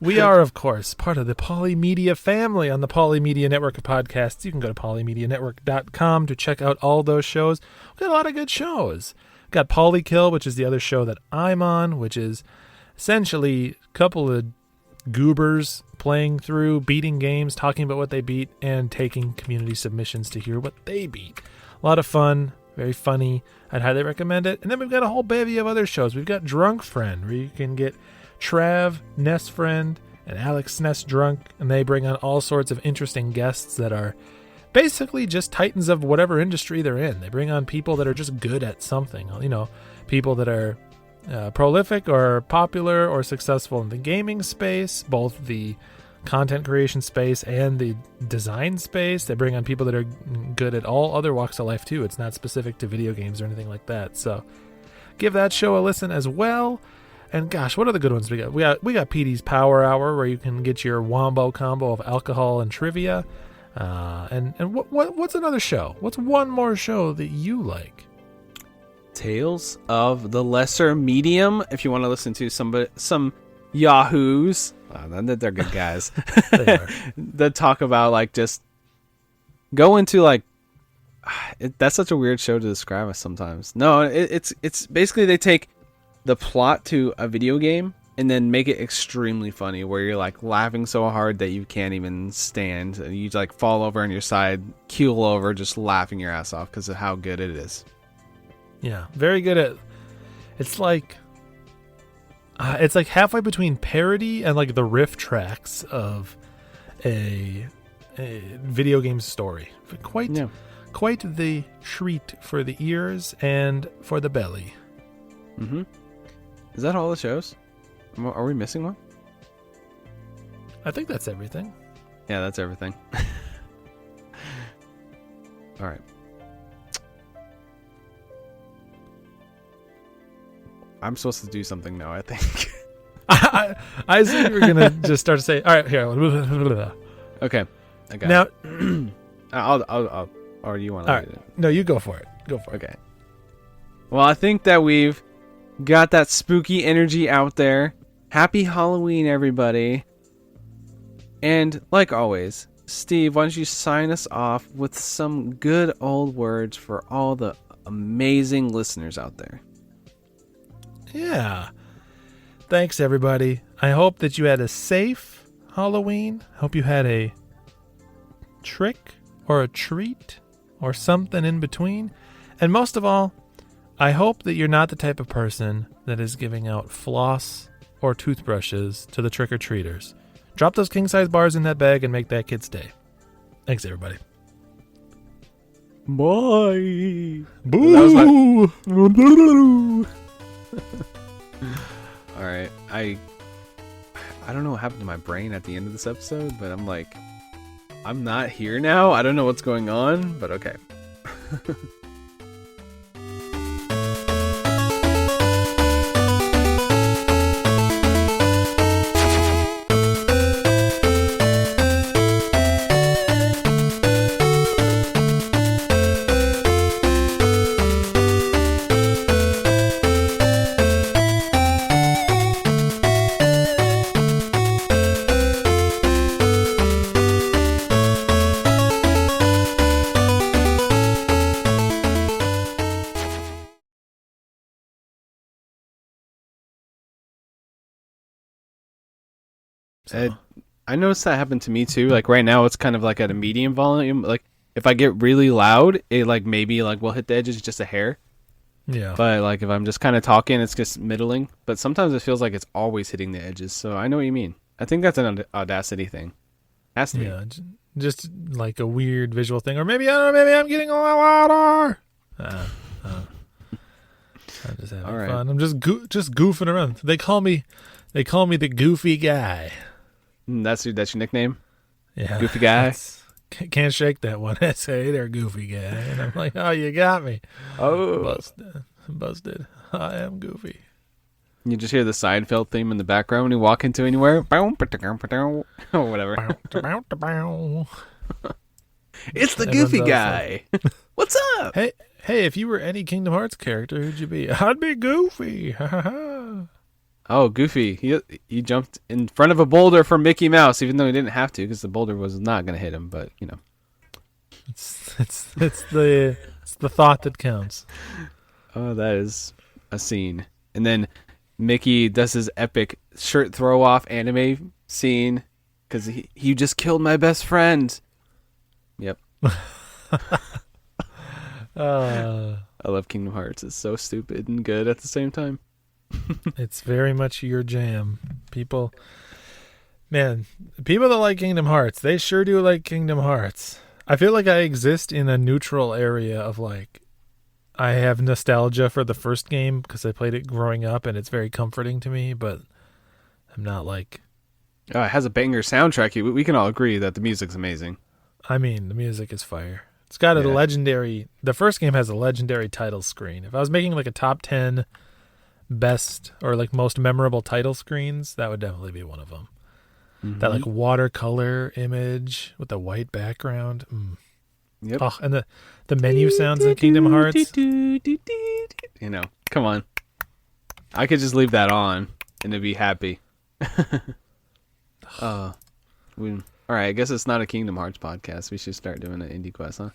We are, of course, part of the Polymedia family on the Polymedia Network of podcasts. You can go to polymedianetwork.com to check out all those shows. We've got a lot of good shows. We've got Polykill, which is the other show that I'm on, which is essentially a couple of goobers playing through, beating games, talking about what they beat, and taking community submissions to hear what they beat. A lot of fun, very funny. I'd highly recommend it. And then we've got a whole bevy of other shows. We've got Drunk Friend, where you can get Trav, Ness Friend, and Alex Ness Drunk, and they bring on all sorts of interesting guests that are basically just titans of whatever industry they're in. They bring on people that are just good at something, people that are prolific or popular or successful in the gaming space, both the content creation space and the design space. They bring on people that are good at all other walks of life too. It's not specific to video games or anything like that. So give that show a listen as well. And gosh, what are the good ones we got? We got PD's Power Hour, where you can get your wombo combo of alcohol and trivia. And what's another show? What's one more show that you like? Tales of the Lesser Medium. If you want to listen to some yahoos, they're good guys. They are. That talk about just go into that's such a weird show to describe us sometimes. No, it's basically they take the plot to a video game and then make it extremely funny, where you're laughing so hard that you can't even stand. You fall over on your side, keel over, just laughing your ass off because of how good it is. Yeah, very good at. It's like halfway between parody and the riff tracks of a video game story. Quite the treat for the ears and for the belly. Mm-hmm. Is that all the shows? Are we missing one? I think that's everything. Yeah, that's everything. All right. I'm supposed to do something now, I think. I said you were going to just start to say, all right, here. Okay. I got now, it. I'll or you want to read it? No, you go for it. Go for it. Okay. Well, I think that we've got that spooky energy out there. Happy Halloween, everybody. And like always, Steve, why don't you sign us off with some good old words for all the amazing listeners out there? Yeah. Thanks, everybody. I hope that you had a safe Halloween. I hope you had a trick or a treat or something in between. And most of all, I hope that you're not the type of person that is giving out floss or toothbrushes to the trick-or-treaters. Drop those king-size bars in that bag and make that kid's day. Thanks, everybody. Bye. Boo! All right. I don't know what happened to my brain at the end of this episode, but I'm I'm not here now. I don't know what's going on, but okay. So I noticed that happened to me too. Like right now, it's kind of like at a medium volume. Like if I get really loud, it like maybe like will hit the edges just a hair. yeah, But like if I'm just kind of talking, it's just middling. But sometimes it feels like it's always hitting the edges. So I know what you mean. I think that's an Audacity thing. Has to be. yeah, just like a weird visual thing, or maybe I don't know. Maybe I'm getting a lot louder. I'm just having All right. fun. I'm just goofing around. They call me the goofy guy. That's your nickname, Yeah, Goofy Guy. Can't shake that one. I say, "Hey there, goofy guy," and I'm like, "Oh, you got me." Oh, Busted. I am goofy. you just hear the Seinfeld theme in the background when you walk into anywhere. Or whatever. It's the Everyone Goofy does Guy. What's up? Hey, if you were any Kingdom Hearts character, who'd you be? I'd be Goofy. Ha ha ha. Oh, Goofy. He jumped in front of a boulder for Mickey Mouse, even though he didn't have to, because the boulder was not going to hit him. But you know, It's the thought that counts. oh, that is a scene. And then Mickey does his epic shirt throw off anime scene because he just killed my best friend. Yep, Uh, I love Kingdom Hearts. It's so stupid and good at the same time. it's very much your jam. People that like Kingdom Hearts, they sure do like Kingdom Hearts. I feel like I exist in a neutral area of like, I have nostalgia for the first game because I played it growing up and it's very comforting to me, but I'm not like, Oh, it has a banger soundtrack. We can all agree that the music's amazing. I mean, the music is fire. It's got a Yeah. legendary, the first game has a legendary title screen. If I was making like a top 10 best or like most memorable title screens, that would definitely be one of them. Mm-hmm. That like watercolor image with the white background. Yep. Oh, and the menu sounds in Kingdom Hearts. You know, come on. I could just leave that on and it'd be happy. All right, I guess it's not a Kingdom Hearts podcast. We should start doing an Indie Quest, huh?